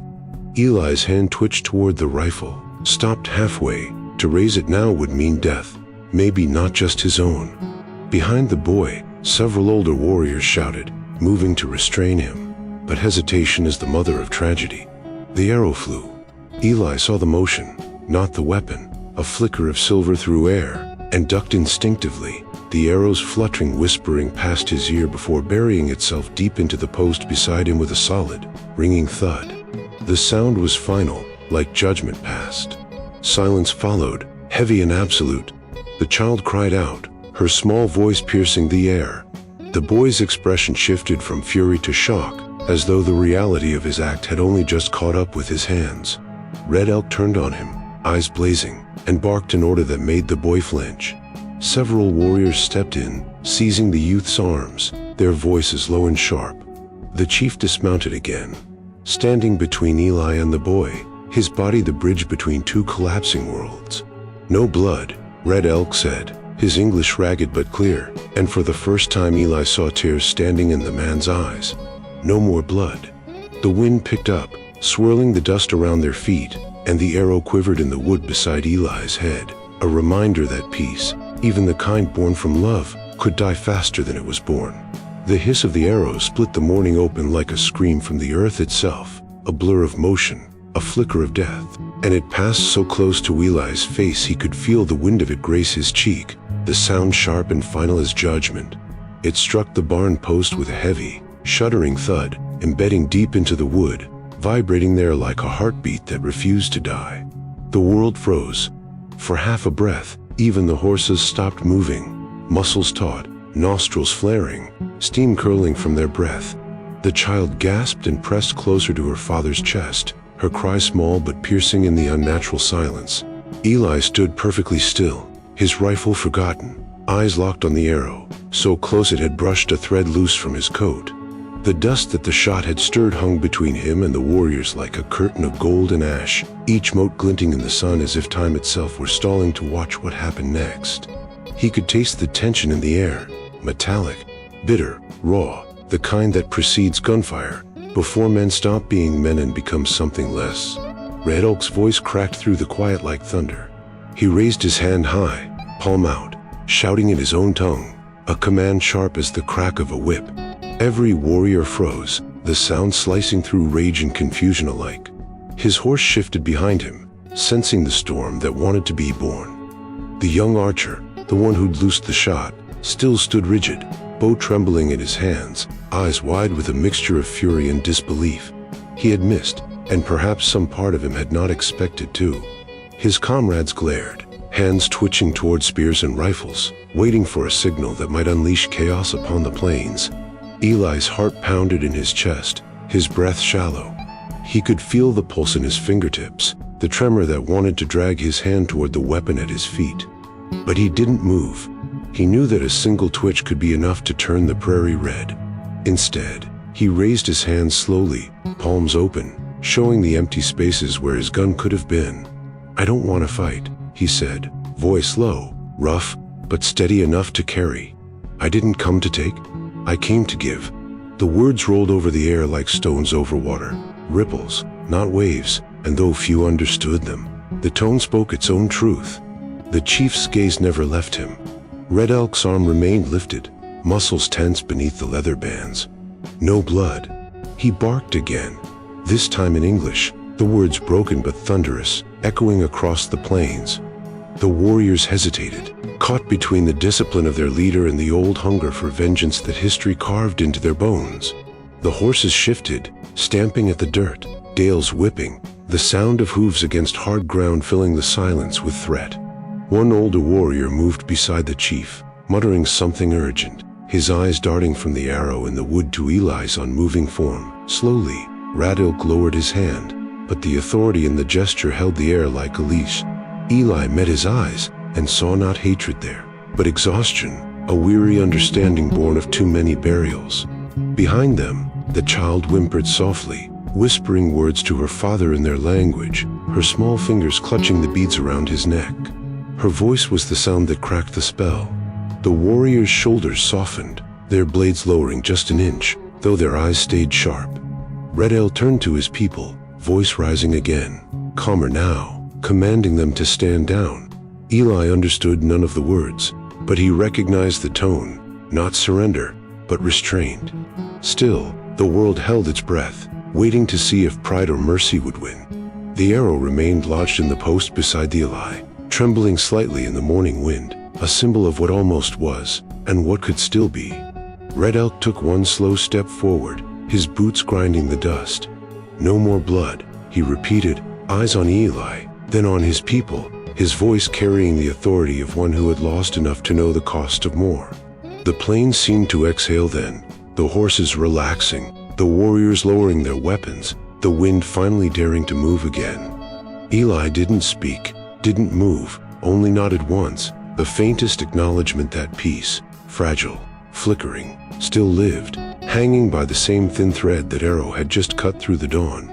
Eli's hand twitched toward the rifle, stopped halfway. To raise it now would mean death, maybe not just his own. Behind the boy, several older warriors shouted, moving to restrain him. But hesitation is the mother of tragedy. The arrow flew. Eli saw the motion, not the weapon, a flicker of silver through air, and ducked instinctively, the arrow's fluttering whispering past his ear before burying itself deep into the post beside him with a solid, ringing thud. The sound was final, like judgment passed. Silence followed, heavy and absolute. The child cried out, her small voice piercing the air. The boy's expression shifted from fury to shock, as though the reality of his act had only just caught up with his hands. Red Elk turned on him, eyes blazing, and barked an order that made the boy flinch. Several warriors stepped in, seizing the youth's arms, their voices low and sharp. The chief dismounted again, standing between Eli and the boy, his body the bridge between two collapsing worlds. "No blood," Red Elk said, his English ragged but clear, and for the first time Eli saw tears standing in the man's eyes. "No more blood." The wind picked up, swirling the dust around their feet, and the arrow quivered in the wood beside Eli's head, a reminder that peace, even the kind born from love, could die faster than it was born. The hiss of the arrow split the morning open like a scream from the earth itself, a blur of motion, a flicker of death, and it passed so close to Eli's face he could feel the wind of it grace his cheek, the sound sharp and final as judgment. It struck the barn post with a heavy, shuddering thud, embedding deep into the wood, vibrating there like a heartbeat that refused to die. The world froze. For half a breath, even the horses stopped moving, muscles taut, nostrils flaring, steam curling from their breath. The child gasped and pressed closer to her father's chest, her cry small but piercing in the unnatural silence. Eli stood perfectly still, his rifle forgotten, eyes locked on the arrow, so close it had brushed a thread loose from his coat. The dust that the shot had stirred hung between him and the warriors like a curtain of gold and ash, each mote glinting in the sun as if time itself were stalling to watch what happened next. He could taste the tension in the air, metallic, bitter, raw, the kind that precedes gunfire, before men stop being men and become something less. Red Elk's voice cracked through the quiet like thunder. He raised his hand high, palm out, shouting in his own tongue, a command sharp as the crack of a whip. Every warrior froze, the sound slicing through rage and confusion alike. His horse shifted behind him, sensing the storm that wanted to be born. The young archer, the one who'd loosed the shot, still stood rigid, bow trembling in his hands, eyes wide with a mixture of fury and disbelief. He had missed, and perhaps some part of him had not expected to. His comrades glared, hands twitching toward spears and rifles, waiting for a signal that might unleash chaos upon the plains. Eli's heart pounded in his chest, his breath shallow. He could feel the pulse in his fingertips, the tremor that wanted to drag his hand toward the weapon at his feet. But he didn't move. He knew that a single twitch could be enough to turn the prairie red. Instead, he raised his hands slowly, palms open, showing the empty spaces where his gun could have been. "I don't want to fight," he said, voice low, rough, but steady enough to carry. "I didn't come to take. I came to give." The words rolled over the air like stones over water, ripples, not waves, and though few understood them, the tone spoke its own truth. The chief's gaze never left him. Red Elk's arm remained lifted, muscles tense beneath the leather bands. "No blood." He barked again, this time in English, the words broken but thunderous, echoing across the plains. The warriors hesitated, caught between the discipline of their leader and the old hunger for vengeance that history carved into their bones. The horses shifted, stamping at the dirt, tails whipping, the sound of hooves against hard ground filling the silence with threat. One older warrior moved beside the chief, muttering something urgent, his eyes darting from the arrow in the wood to Eli's unmoving form. Slowly, Red Elk lowered his hand, but the authority in the gesture held the air like a leash. Eli met his eyes and saw not hatred there, but exhaustion, a weary understanding born of too many burials. Behind them, the child whimpered softly, whispering words to her father in their language, her small fingers clutching the beads around his neck. Her voice was the sound that cracked the spell. The warriors' shoulders softened, their blades lowering just an inch, though their eyes stayed sharp. Red Elk turned to his people, voice rising again, calmer now, commanding them to stand down. Eli understood none of the words, but he recognized the tone, not surrender, but restraint. Still, the world held its breath, waiting to see if pride or mercy would win. The arrow remained lodged in the post beside the Eli, trembling slightly in the morning wind, a symbol of what almost was, and what could still be. Red Elk took one slow step forward, his boots grinding the dust. "No more blood," he repeated, eyes on Eli, then on his people, his voice carrying the authority of one who had lost enough to know the cost of more. The plains seemed to exhale then, the horses relaxing, the warriors lowering their weapons, the wind finally daring to move again. Eli didn't speak, didn't move, only nodded once, the faintest acknowledgement that peace, fragile, flickering, still lived, hanging by the same thin thread that arrow had just cut through the dawn.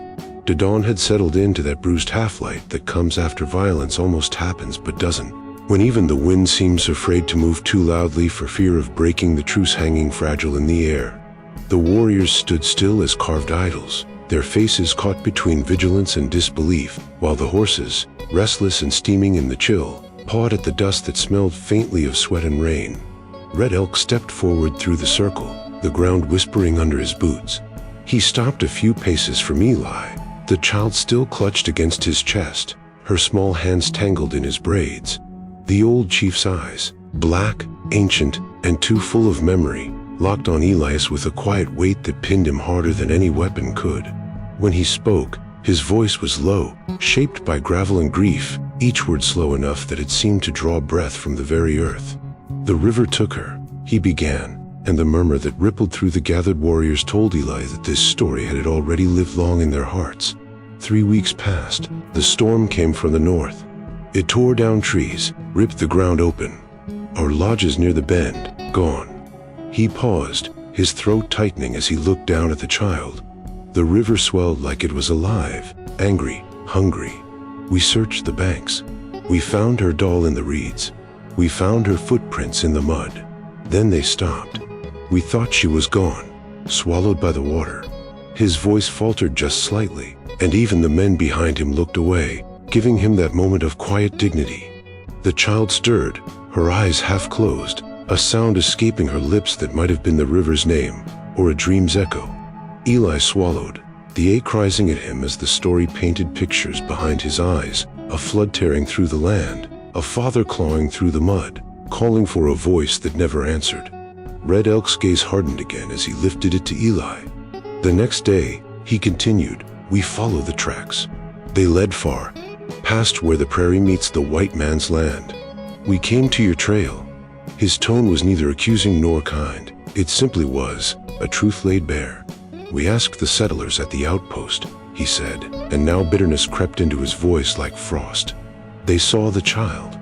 The dawn had settled into that bruised half-light that comes after violence almost happens but doesn't, when even the wind seems afraid to move too loudly for fear of breaking the truce hanging fragile in the air. The warriors stood still as carved idols, their faces caught between vigilance and disbelief, while the horses, restless and steaming in the chill, pawed at the dust that smelled faintly of sweat and rain. Red Elk stepped forward through the circle, the ground whispering under his boots. He stopped a few paces from Eli, the child still clutched against his chest, her small hands tangled in his braids. The old chief's eyes, black, ancient, and too full of memory, locked on Elias with a quiet weight that pinned him harder than any weapon could. When he spoke, his voice was low, shaped by gravel and grief, each word slow enough that it seemed to draw breath from the very earth. "The river took her," he began, and the murmur that rippled through the gathered warriors told Eli that this story had already lived long in their hearts. 3 weeks passed. The storm came from the north. It tore down trees, ripped the ground open. Our lodges near the bend, gone. He paused, his throat tightening as he looked down at the child. The river swelled like it was alive, angry, hungry. We searched the banks. We found her doll in the reeds. We found her footprints in the mud. Then they stopped. We thought she was gone, swallowed by the water. His voice faltered just slightly, and even the men behind him looked away, giving him that moment of quiet dignity. The child stirred, her eyes half closed, a sound escaping her lips that might have been the river's name, or a dream's echo. Eli swallowed, the ache rising at him as the story painted pictures behind his eyes, a flood tearing through the land, a father clawing through the mud, calling for a voice that never answered. Red Elk's gaze hardened again as he lifted it to Eli. The next day, he continued, "We follow the tracks. They led far, past where the prairie meets the white man's land. We came to your trail." His tone was neither accusing nor kind. It simply was, a truth laid bare. "We asked the settlers at the outpost," he said, and now bitterness crept into his voice like frost. "They saw the child.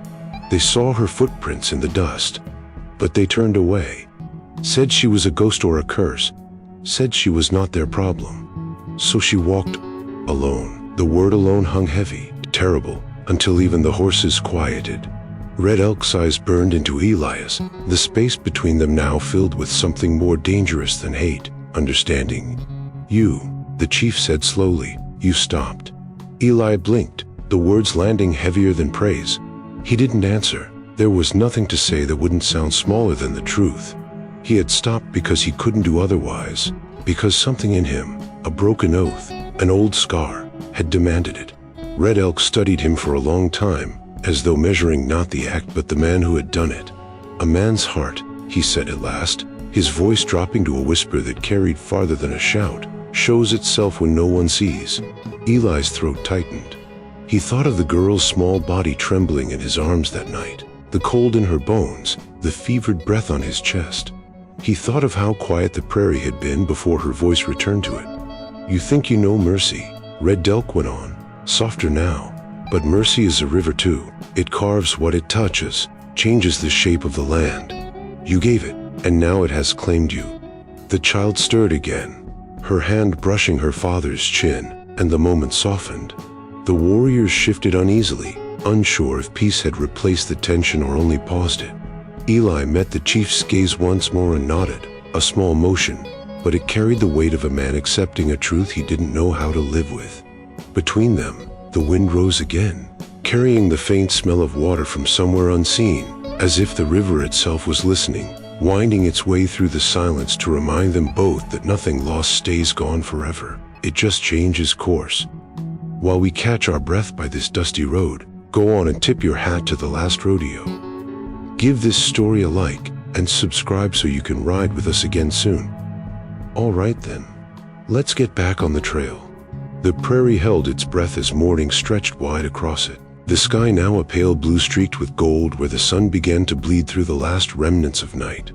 They saw her footprints in the dust. But they turned away. Said she was a ghost or a curse. Said she was not their problem. So she walked alone." The word alone hung heavy, terrible, until even the horses quieted. Red Elk's eyes burned into Elias, the space between them now filled with something more dangerous than hate, understanding. "You," the chief said slowly, "you stopped." Eli blinked, the words landing heavier than praise. He didn't answer. There was nothing to say that wouldn't sound smaller than the truth. He had stopped because he couldn't do otherwise, because something in him, a broken oath, an old scar, had demanded it. Red Elk studied him for a long time, as though measuring not the act but the man who had done it. "A man's heart," he said at last, his voice dropping to a whisper that carried farther than a shout, "shows itself when no one sees." Eli's throat tightened. He thought of the girl's small body trembling in his arms that night, the cold in her bones, the fevered breath on his chest. He thought of how quiet the prairie had been before her voice returned to it. "You think you know mercy," Red Elk went on, softer now. "But mercy is a river too. It carves what it touches, changes the shape of the land. You gave it, and now it has claimed you." The child stirred again, her hand brushing her father's chin, and the moment softened. The warriors shifted uneasily, unsure if peace had replaced the tension or only paused it. Eli met the chief's gaze once more and nodded, a small motion, but it carried the weight of a man accepting a truth he didn't know how to live with. Between them, the wind rose again, carrying the faint smell of water from somewhere unseen, as if the river itself was listening, winding its way through the silence to remind them both that nothing lost stays gone forever. It just changes course. While we catch our breath by this dusty road, go on and tip your hat to the last rodeo. Give this story a like and subscribe so you can ride with us again soon. All right then, let's get back on the trail. The prairie held its breath as morning stretched wide across it, the sky now a pale blue streaked with gold where the sun began to bleed through the last remnants of night.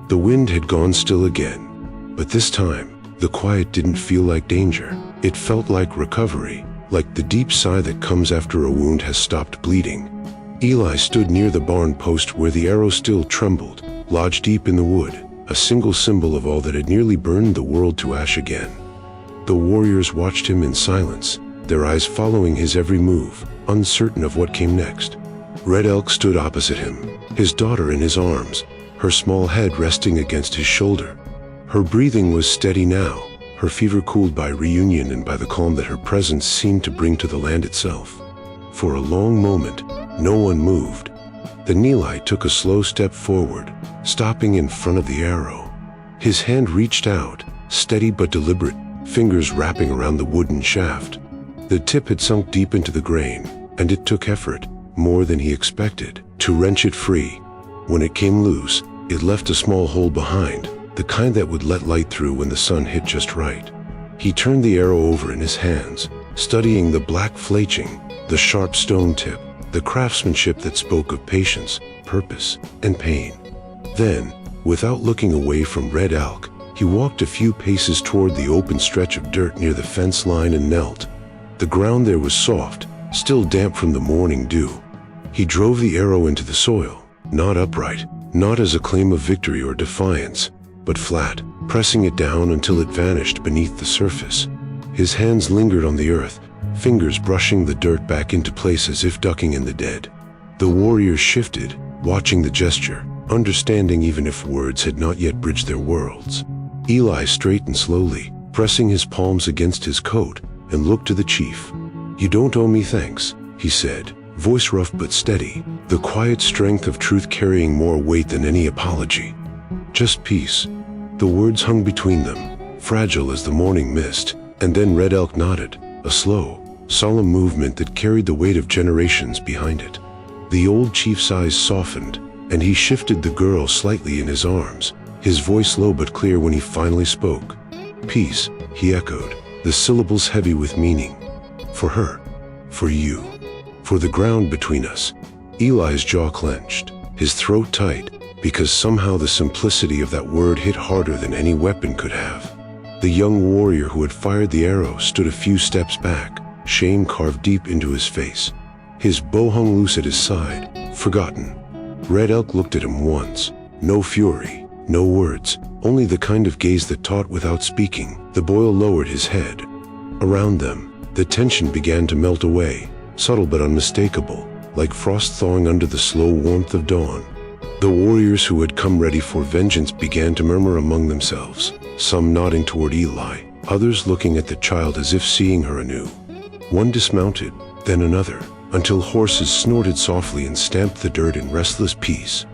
The wind had gone still again, but this time, the quiet didn't feel like danger. It felt like recovery, like the deep sigh that comes after a wound has stopped bleeding. Eli stood near the barn post where the arrow still trembled, lodged deep in the wood, a single symbol of all that had nearly burned the world to ash again. The warriors watched him in silence, their eyes following his every move, uncertain of what came next. Red Elk stood opposite him, his daughter in his arms, her small head resting against his shoulder. Her breathing was steady now, her fever cooled by reunion and by the calm that her presence seemed to bring to the land itself. For a long moment, no one moved. Then Eli took a slow step forward, stopping in front of the arrow. His hand reached out, steady but deliberate, fingers wrapping around the wooden shaft. The tip had sunk deep into the grain, and it took effort, more than he expected, to wrench it free. When it came loose, it left a small hole behind, the kind that would let light through when the sun hit just right. He turned the arrow over in his hands, studying the black fleching, the sharp stone tip, the craftsmanship that spoke of patience, purpose, and pain. Then, without looking away from Red Elk, he walked a few paces toward the open stretch of dirt near the fence line and knelt. The ground there was soft, still damp from the morning dew. He drove the arrow into the soil, not upright, not as a claim of victory or defiance, but flat, pressing it down until it vanished beneath the surface. His hands lingered on the earth, fingers brushing the dirt back into place as if ducking in the dead. The warriors shifted, watching the gesture, understanding even if words had not yet bridged their worlds. Eli straightened slowly, pressing his palms against his coat, and looked to the chief. "You don't owe me thanks," he said, voice rough but steady, the quiet strength of truth carrying more weight than any apology. "Just peace." The words hung between them, fragile as the morning mist, and then Red Elk nodded, a slow, solemn movement that carried the weight of generations behind it. The old chief's eyes softened, and he shifted the girl slightly in his arms, his voice low but clear when he finally spoke. "Peace," he echoed, the syllables heavy with meaning. "For her, for you, for the ground between us." Eli's jaw clenched, his throat tight, because somehow the simplicity of that word hit harder than any weapon could have. The young warrior who had fired the arrow stood a few steps back, shame carved deep into his face. His bow hung loose at his side, forgotten. Red Elk looked at him once, no fury, no words, only the kind of gaze that taught without speaking. The boy lowered his head. Around them, the tension began to melt away, subtle but unmistakable, like frost thawing under the slow warmth of dawn. The warriors who had come ready for vengeance began to murmur among themselves, some nodding toward Eli, others looking at the child as if seeing her anew. One dismounted, then another, until horses snorted softly and stamped the dirt in restless peace.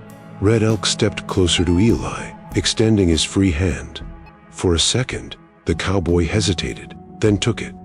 Red Elk stepped closer to Eli, extending his free hand. For a second, the cowboy hesitated, then took it.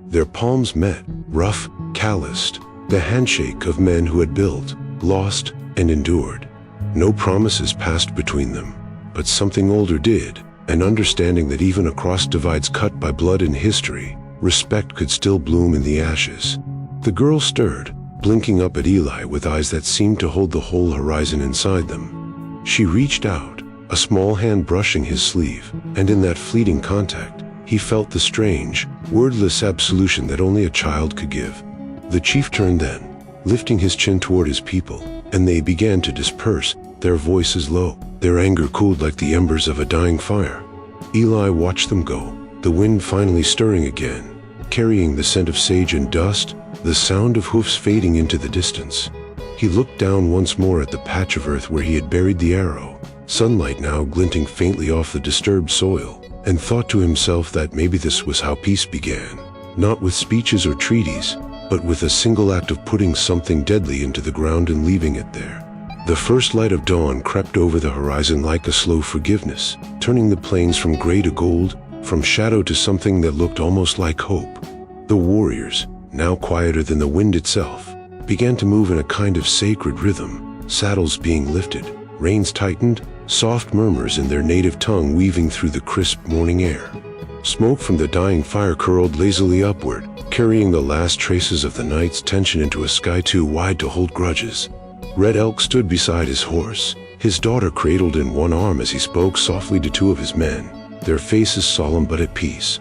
Their palms met, rough, calloused, the handshake of men who had built, lost, and endured. No promises passed between them, but something older did, an understanding that even across divides cut by blood and history, respect could still bloom in the ashes. The girl stirred, blinking up at Eli with eyes that seemed to hold the whole horizon inside them. She reached out, a small hand brushing his sleeve, and in that fleeting contact, he felt the strange, wordless absolution that only a child could give. The chief turned then, lifting his chin toward his people, and they began to disperse, their voices low, their anger cooled like the embers of a dying fire. Eli watched them go, the wind finally stirring again, carrying the scent of sage and dust, the sound of hoofs fading into the distance. He looked down once more at the patch of earth where he had buried the arrow, sunlight now glinting faintly off the disturbed soil, and thought to himself that maybe this was how peace began, not with speeches or treaties, but with a single act of putting something deadly into the ground and leaving it there. The first light of dawn crept over the horizon like a slow forgiveness, turning the plains from gray to gold, from shadow to something that looked almost like hope. The warriors, now quieter than the wind itself, began to move in a kind of sacred rhythm, saddles being lifted, reins tightened, soft murmurs in their native tongue weaving through the crisp morning air. Smoke from the dying fire curled lazily upward, carrying the last traces of the night's tension into a sky too wide to hold grudges. Red Elk stood beside his horse, his daughter cradled in one arm as he spoke softly to two of his men, their faces solemn but at peace.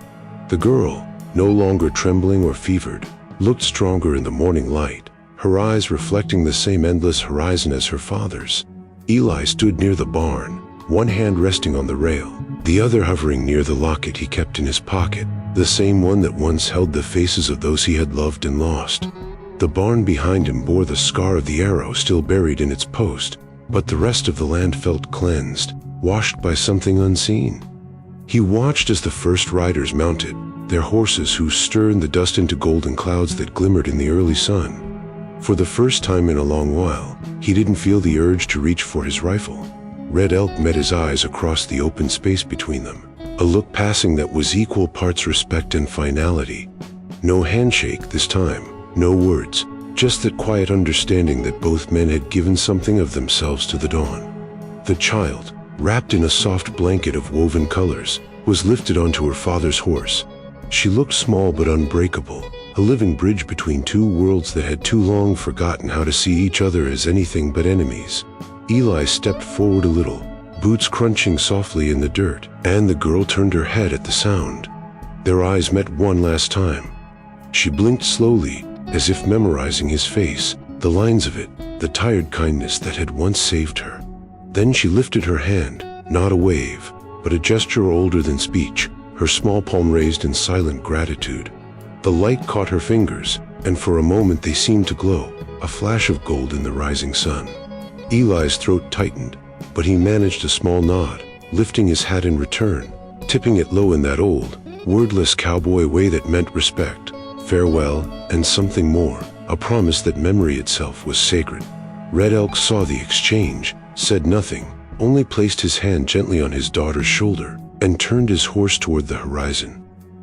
The girl, no longer trembling or fevered, looked stronger in the morning light, her eyes reflecting the same endless horizon as her father's. Eli stood near the barn, one hand resting on the rail, the other hovering near the locket he kept in his pocket, the same one that once held the faces of those he had loved and lost. The barn behind him bore the scar of the arrow still buried in its post, but the rest of the land felt cleansed, washed by something unseen. He watched as the first riders mounted, their horses whose stirred the dust into golden clouds that glimmered in the early sun. For the first time in a long while, he didn't feel the urge to reach for his rifle. Red Elk met his eyes across the open space between them, a look passing that was equal parts respect and finality. No handshake this time, no words, just that quiet understanding that both men had given something of themselves to the dawn. The child, wrapped in a soft blanket of woven colors, was lifted onto her father's horse. She looked small but unbreakable, a living bridge between two worlds that had too long forgotten how to see each other as anything but enemies. Eli stepped forward a little, boots crunching softly in the dirt, and the girl turned her head at the sound. Their eyes met one last time. She blinked slowly, as if memorizing his face, the lines of it, the tired kindness that had once saved her. Then she lifted her hand, not a wave, but a gesture older than speech, her small palm raised in silent gratitude. The light caught her fingers, and for a moment they seemed to glow, a flash of gold in the rising sun. Eli's throat tightened, but he managed a small nod, lifting his hat in return, tipping it low in that old, wordless cowboy way that meant respect, farewell, and something more, a promise that memory itself was sacred. Red Elk saw the exchange, said nothing, only placed his hand gently on his daughter's shoulder, and turned his horse toward the horizon.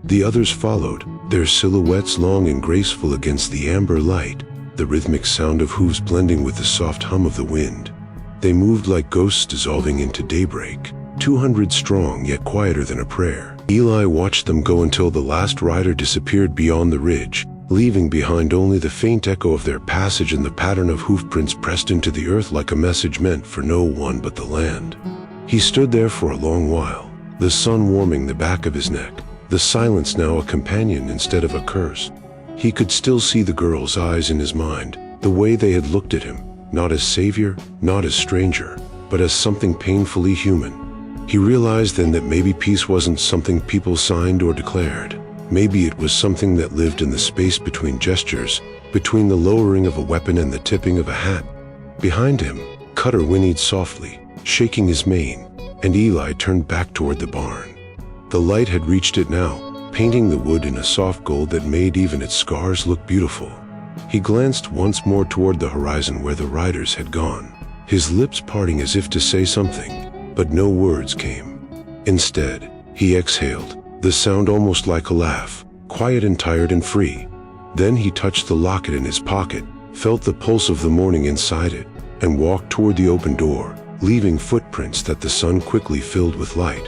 The others followed, their silhouettes long and graceful against the amber light, the rhythmic sound of hooves blending with the soft hum of the wind. They moved like ghosts dissolving into daybreak, 200 strong yet quieter than a prayer. Eli watched them go until the last rider disappeared beyond the ridge, leaving behind only the faint echo of their passage and the pattern of hoofprints pressed into the earth like a message meant for no one but the land. He stood there for a long while, the sun warming the back of his neck, the silence now a companion instead of a curse. He could still see the girl's eyes in his mind, the way they had looked at him, not as savior, not as stranger, but as something painfully human. He realized then that maybe peace wasn't something people signed or declared. Maybe it was something that lived in the space between gestures, between the lowering of a weapon and the tipping of a hat. Behind him, Cutter whinnied softly, shaking his mane, and Eli turned back toward the barn. The light had reached it now, painting the wood in a soft gold that made even its scars look beautiful. He glanced once more toward the horizon where the riders had gone, his lips parting as if to say something, but no words came. Instead, he exhaled, the sound almost like a laugh, quiet and tired and free. Then he touched the locket in his pocket, felt the pulse of the morning inside it, and walked toward the open door, leaving footprints that the sun quickly filled with light.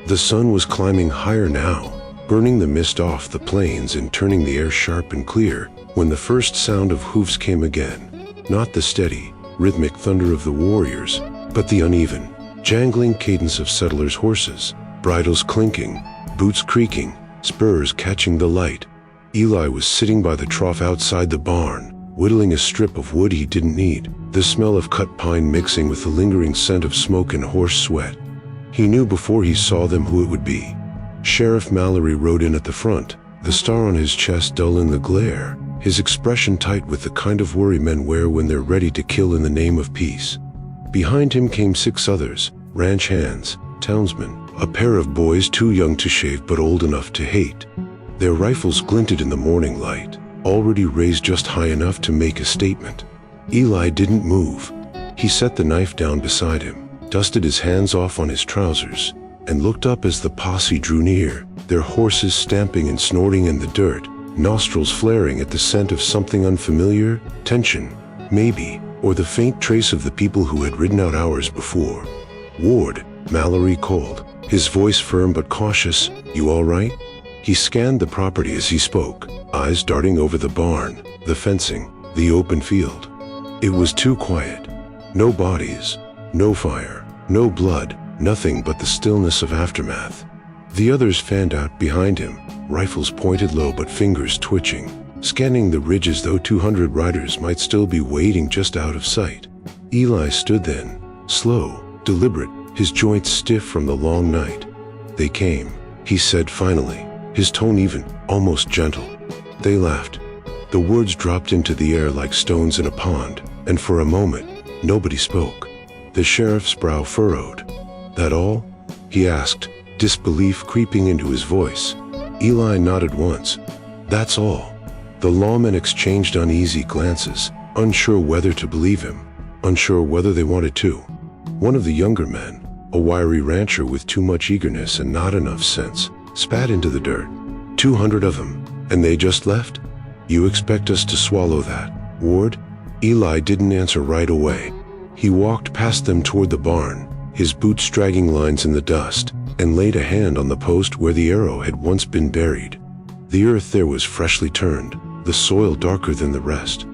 The sun was climbing higher now, burning the mist off the plains and turning the air sharp and clear, when the first sound of hoofs came again, not the steady, rhythmic thunder of the warriors, but the uneven, jangling cadence of settlers' horses, bridles clinking, boots creaking, spurs catching the light. Eli was sitting by the trough outside the barn, whittling a strip of wood he didn't need, the smell of cut pine mixing with the lingering scent of smoke and horse sweat. He knew before he saw them who it would be. Sheriff Mallory rode in at the front, the star on his chest dull in the glare, his expression tight with the kind of worry men wear when they're ready to kill in the name of peace. Behind him came 6 others, ranch hands, townsmen, a pair of boys too young to shave but old enough to hate. Their rifles glinted in the morning light, already raised just high enough to make a statement. Eli didn't move. He set the knife down beside him, dusted his hands off on his trousers, and looked up as the posse drew near, their horses stamping and snorting in the dirt, nostrils flaring at the scent of something unfamiliar, tension, maybe, or the faint trace of the people who had ridden out hours before. "Ward," Mallory called, his voice firm but cautious. "You all right?" He scanned the property as he spoke, eyes darting over the barn, the fencing, the open field. It was too quiet. No bodies, no fire, no blood, nothing but the stillness of aftermath. The others fanned out behind him, rifles pointed low but fingers twitching. scanning the ridge as though 200 riders might still be waiting just out of sight. Eli stood then, slow, deliberate, his joints stiff from the long night. "They came," he said finally, his tone even, almost gentle. They laughed. The words dropped into the air like stones in a pond, and for a moment, nobody spoke. The sheriff's brow furrowed. "That all?" he asked, disbelief creeping into his voice. Eli nodded once. "That's all." The lawmen exchanged uneasy glances, unsure whether to believe him, unsure whether they wanted to. One of the younger men, a wiry rancher with too much eagerness and not enough sense, spat into the dirt. 200 of them, and they just left? You expect us to swallow that, Ward?" Eli didn't answer right away. He walked past them toward the barn, his boots dragging lines in the dust, and laid a hand on the post where the arrow had once been buried. The earth there was freshly turned, the soil darker than the rest.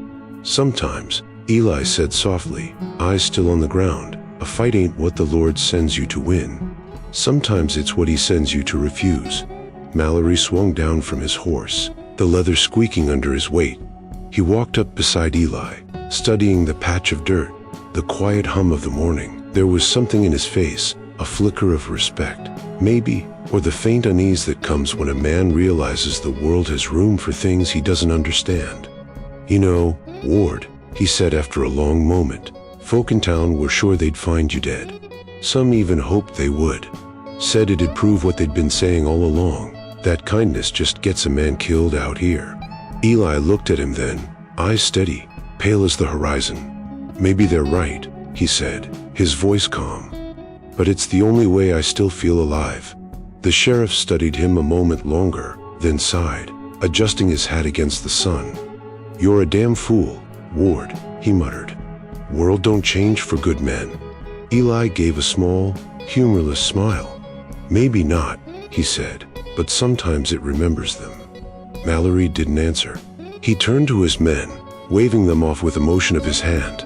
"Sometimes," Eli said softly, eyes still on the ground, "a fight ain't what the Lord sends you to win. Sometimes it's what he sends you to refuse." Mallory swung down from his horse, the leather squeaking under his weight. He walked up beside Eli, studying the patch of dirt, the quiet hum of the morning. There was something in his face, a flicker of respect, maybe, or the faint unease that comes when a man realizes the world has room for things he doesn't understand. "You know, Ward," he said after a long moment, "folk in town were sure they'd find you dead. Some even hoped they would. Said it'd prove what they'd been saying all along, that kindness just gets a man killed out here." Eli looked at him then, eyes steady, pale as the horizon. "Maybe they're right," he said, his voice calm. "But it's the only way I still feel alive." The sheriff studied him a moment longer, then sighed, adjusting his hat against the sun. "You're a damn fool, Ward," he muttered. "World don't change for good men." Eli gave a small, humorless smile. "Maybe not," he said, "but sometimes it remembers them." Mallory didn't answer. He turned to his men, waving them off with a motion of his hand.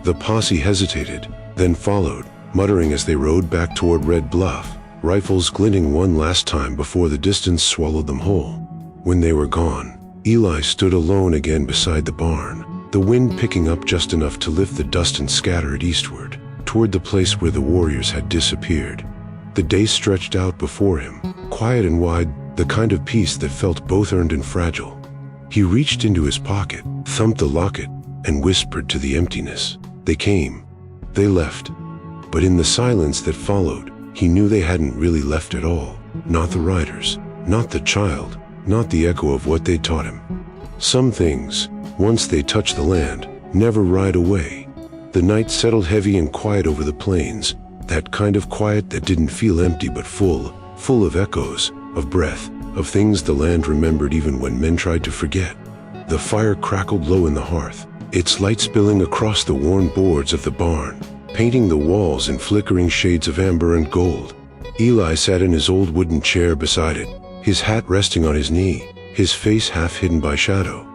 The posse hesitated, then followed, muttering as they rode back toward Red Bluff, rifles glinting one last time before the distance swallowed them whole. When they were gone, Eli stood alone again beside the barn, the wind picking up just enough to lift the dust and scatter it eastward, toward the place where the warriors had disappeared. The day stretched out before him, quiet and wide, the kind of peace that felt both earned and fragile. He reached into his pocket, thumped the locket, and whispered to the emptiness. They came. They left. But in the silence that followed, he knew they hadn't really left at all. Not the riders, not the child, not the echo of what they'd taught him. Some things, once they touch the land, never ride away. The night settled heavy and quiet over the plains, that kind of quiet that didn't feel empty but full of echoes, of breath, of things the land remembered even when men tried to forget. The fire crackled low in the hearth, its light spilling across the worn boards of the barn, painting the walls in flickering shades of amber and gold. Eli sat in his old wooden chair beside it, his hat resting on his knee, his face half hidden by shadow.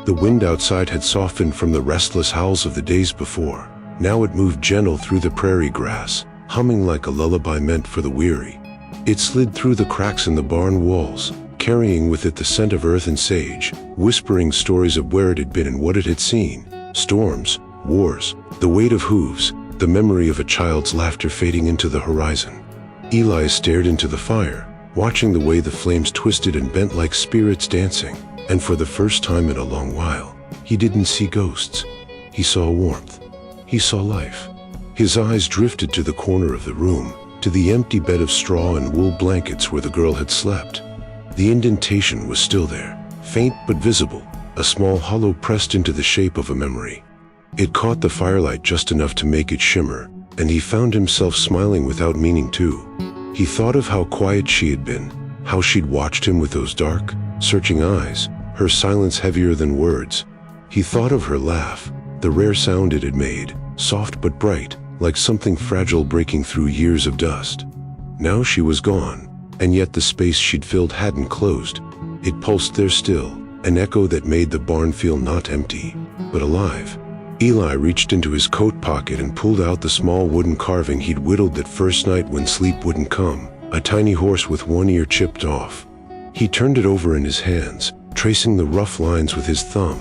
The wind outside had softened from the restless howls of the days before. Now it moved gentle through the prairie grass, humming like a lullaby meant for the weary. It slid through the cracks in the barn walls, carrying with it the scent of earth and sage, whispering stories of where it had been and what it had seen. Storms, wars, the weight of hooves, the memory of a child's laughter fading into the horizon. Eli stared into the fire, watching the way the flames twisted and bent like spirits dancing, and for the first time in a long while, he didn't see ghosts. He saw warmth. He saw life. His eyes drifted to the corner of the room, to the empty bed of straw and wool blankets where the girl had slept. The indentation was still there, faint but visible, a small hollow pressed into the shape of a memory. It caught the firelight just enough to make it shimmer, and he found himself smiling without meaning to. He thought of how quiet she had been, how she'd watched him with those dark, searching eyes, her silence heavier than words. He thought of her laugh, the rare sound it had made, soft but bright, like something fragile breaking through years of dust. Now she was gone, and yet the space she'd filled hadn't closed. It pulsed there still, an echo that made the barn feel not empty, but alive. Eli reached into his coat pocket and pulled out the small wooden carving he'd whittled that first night when sleep wouldn't come, a tiny horse with one ear chipped off. He turned it over in his hands, tracing the rough lines with his thumb.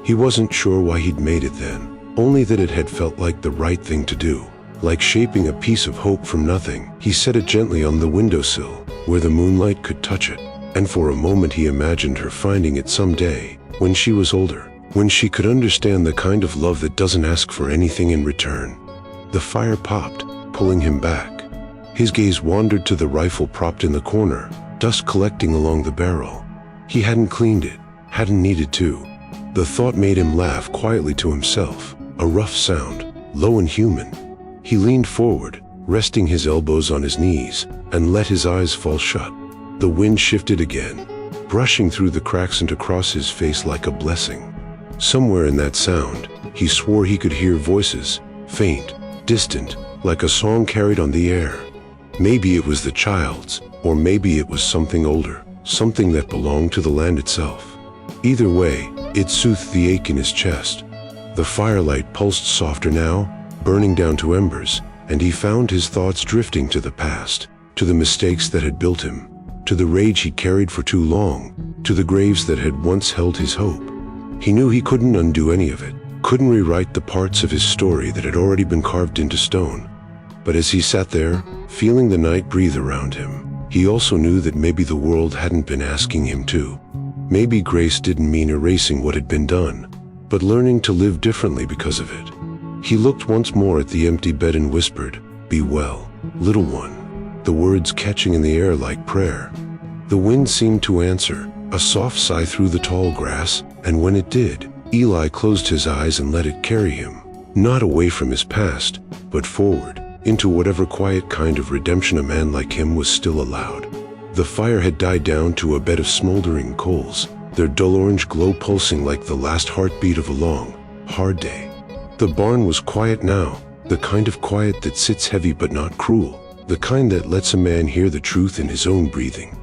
He wasn't sure why he'd made it then, only that it had felt like the right thing to do. Like shaping a piece of hope from nothing, he set it gently on the windowsill, where the moonlight could touch it, and for a moment he imagined her finding it someday, when she was older, when she could understand the kind of love that doesn't ask for anything in return. The fire popped, pulling him back. His gaze wandered to the rifle propped in the corner, dust collecting along the barrel. He hadn't cleaned it, hadn't needed to. The thought made him laugh quietly to himself, a rough sound, low and human. He leaned forward, resting his elbows on his knees, and let his eyes fall shut. The wind shifted again, brushing through the cracks and across his face like a blessing. Somewhere in that sound, he swore he could hear voices, faint, distant, like a song carried on the air. Maybe it was the child's, or maybe it was something older, something that belonged to the land itself. Either way, it soothed the ache in his chest. The firelight pulsed softer now, burning down to embers, and he found his thoughts drifting to the past, to the mistakes that had built him, to the rage he'd carried for too long, to the graves that had once held his hope. He knew he couldn't undo any of it, couldn't rewrite the parts of his story that had already been carved into stone. But as he sat there, feeling the night breathe around him, he also knew that maybe the world hadn't been asking him to. Maybe grace didn't mean erasing what had been done, but learning to live differently because of it. He looked once more at the empty bed and whispered, "Be well, little one," the words catching in the air like prayer. The wind seemed to answer, a soft sigh through the tall grass, and when it did, Eli closed his eyes and let it carry him, not away from his past, but forward, into whatever quiet kind of redemption a man like him was still allowed. The fire had died down to a bed of smoldering coals, their dull orange glow pulsing like the last heartbeat of a long, hard day. The barn was quiet now, the kind of quiet that sits heavy but not cruel, the kind that lets a man hear the truth in his own breathing.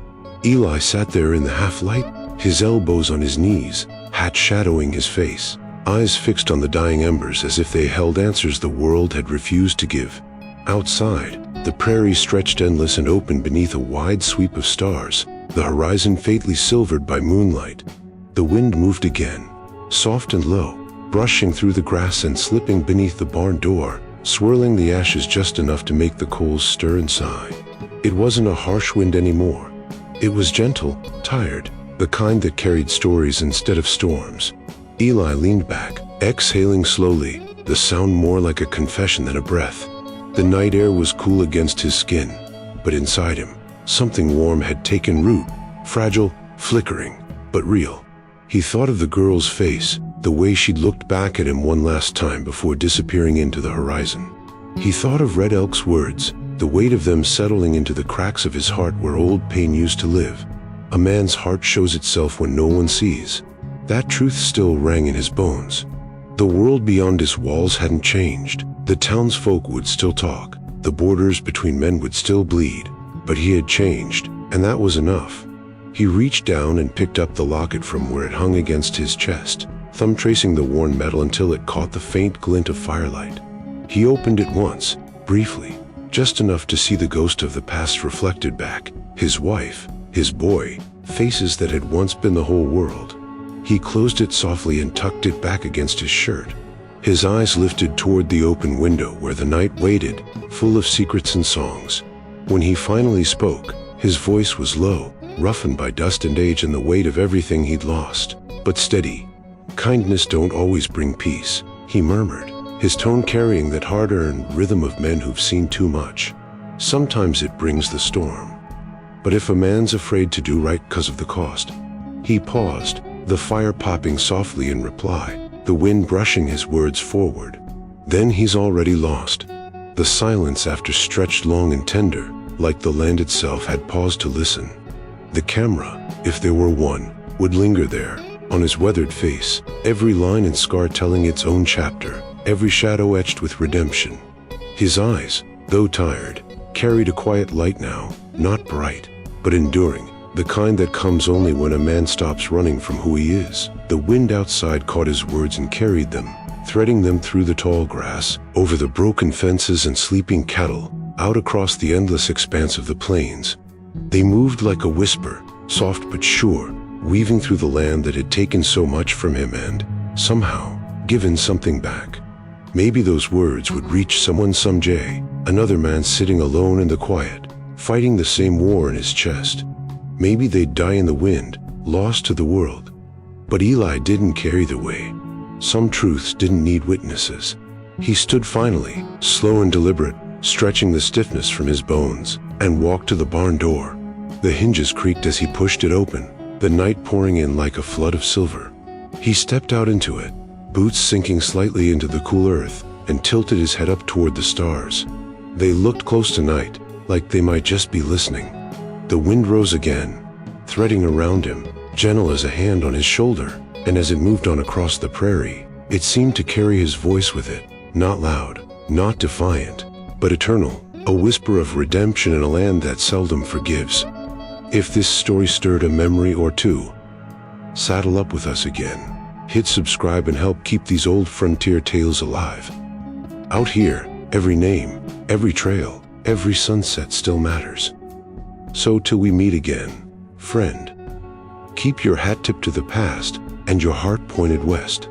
Eli sat there in the half-light, his elbows on his knees, hat shadowing his face, eyes fixed on the dying embers as if they held answers the world had refused to give. Outside, the prairie stretched endless and open beneath a wide sweep of stars, the horizon faintly silvered by moonlight. The wind moved again, soft and low, brushing through the grass and slipping beneath the barn door, swirling the ashes just enough to make the coals stir and sigh. It wasn't a harsh wind anymore. It was gentle, tired, the kind that carried stories instead of storms. Eli leaned back, exhaling slowly, the sound more like a confession than a breath. The night air was cool against his skin, but inside him, something warm had taken root, fragile, flickering, but real. He thought of the girl's face, the way she'd looked back at him one last time before disappearing into the horizon. He thought of Red Elk's words, the weight of them settling into the cracks of his heart where old pain used to live. A man's heart shows itself when no one sees. That truth still rang in his bones. The world beyond his walls hadn't changed. The townsfolk would still talk. The borders between men would still bleed. But he had changed, and that was enough. He reached down and picked up the locket from where it hung against his chest, thumb tracing the worn metal until it caught the faint glint of firelight. He opened it once, briefly, just enough to see the ghost of the past reflected back, his wife, his boy, faces that had once been the whole world. He closed it softly and tucked it back against his shirt. His eyes lifted toward the open window where the night waited, full of secrets and songs. When he finally spoke, his voice was low, roughened by dust and age and the weight of everything he'd lost, but steady. "Kindness don't always bring peace," he murmured, his tone carrying that hard-earned rhythm of men who've seen too much. "Sometimes it brings the storm. But if a man's afraid to do right 'cause of the cost..." He paused, the fire popping softly in reply, the wind brushing his words forward. "Then he's already lost." The silence after stretched long and tender, like the land itself had paused to listen. The camera, if there were one, would linger there, on his weathered face, every line and scar telling its own chapter, every shadow etched with redemption. His eyes, though tired, carried a quiet light now, not bright, but enduring, the kind that comes only when a man stops running from who he is. The wind outside caught his words and carried them, threading them through the tall grass, over the broken fences and sleeping cattle, out across the endless expanse of the plains. They moved like a whisper, soft but sure, weaving through the land that had taken so much from him and, somehow, given something back. Maybe those words would reach someone someday, another man sitting alone in the quiet, fighting the same war in his chest. Maybe they'd die in the wind, lost to the world. But Eli didn't carry the weight. Some truths didn't need witnesses. He stood finally, slow and deliberate, stretching the stiffness from his bones, and walked to the barn door. The hinges creaked as he pushed it open, the night pouring in like a flood of silver. He stepped out into it, boots sinking slightly into the cool earth, and tilted his head up toward the stars. They looked close tonight, like they might just be listening. The wind rose again, threading around him, gentle as a hand on his shoulder, and as it moved on across the prairie, it seemed to carry his voice with it, not loud, not defiant, but eternal, a whisper of redemption in a land that seldom forgives. If this story stirred a memory or two, saddle up with us again. Hit subscribe and help keep these old frontier tales alive. Out here, every name, every trail, every sunset still matters. So till we meet again, friend, keep your hat tipped to the past and your heart pointed west.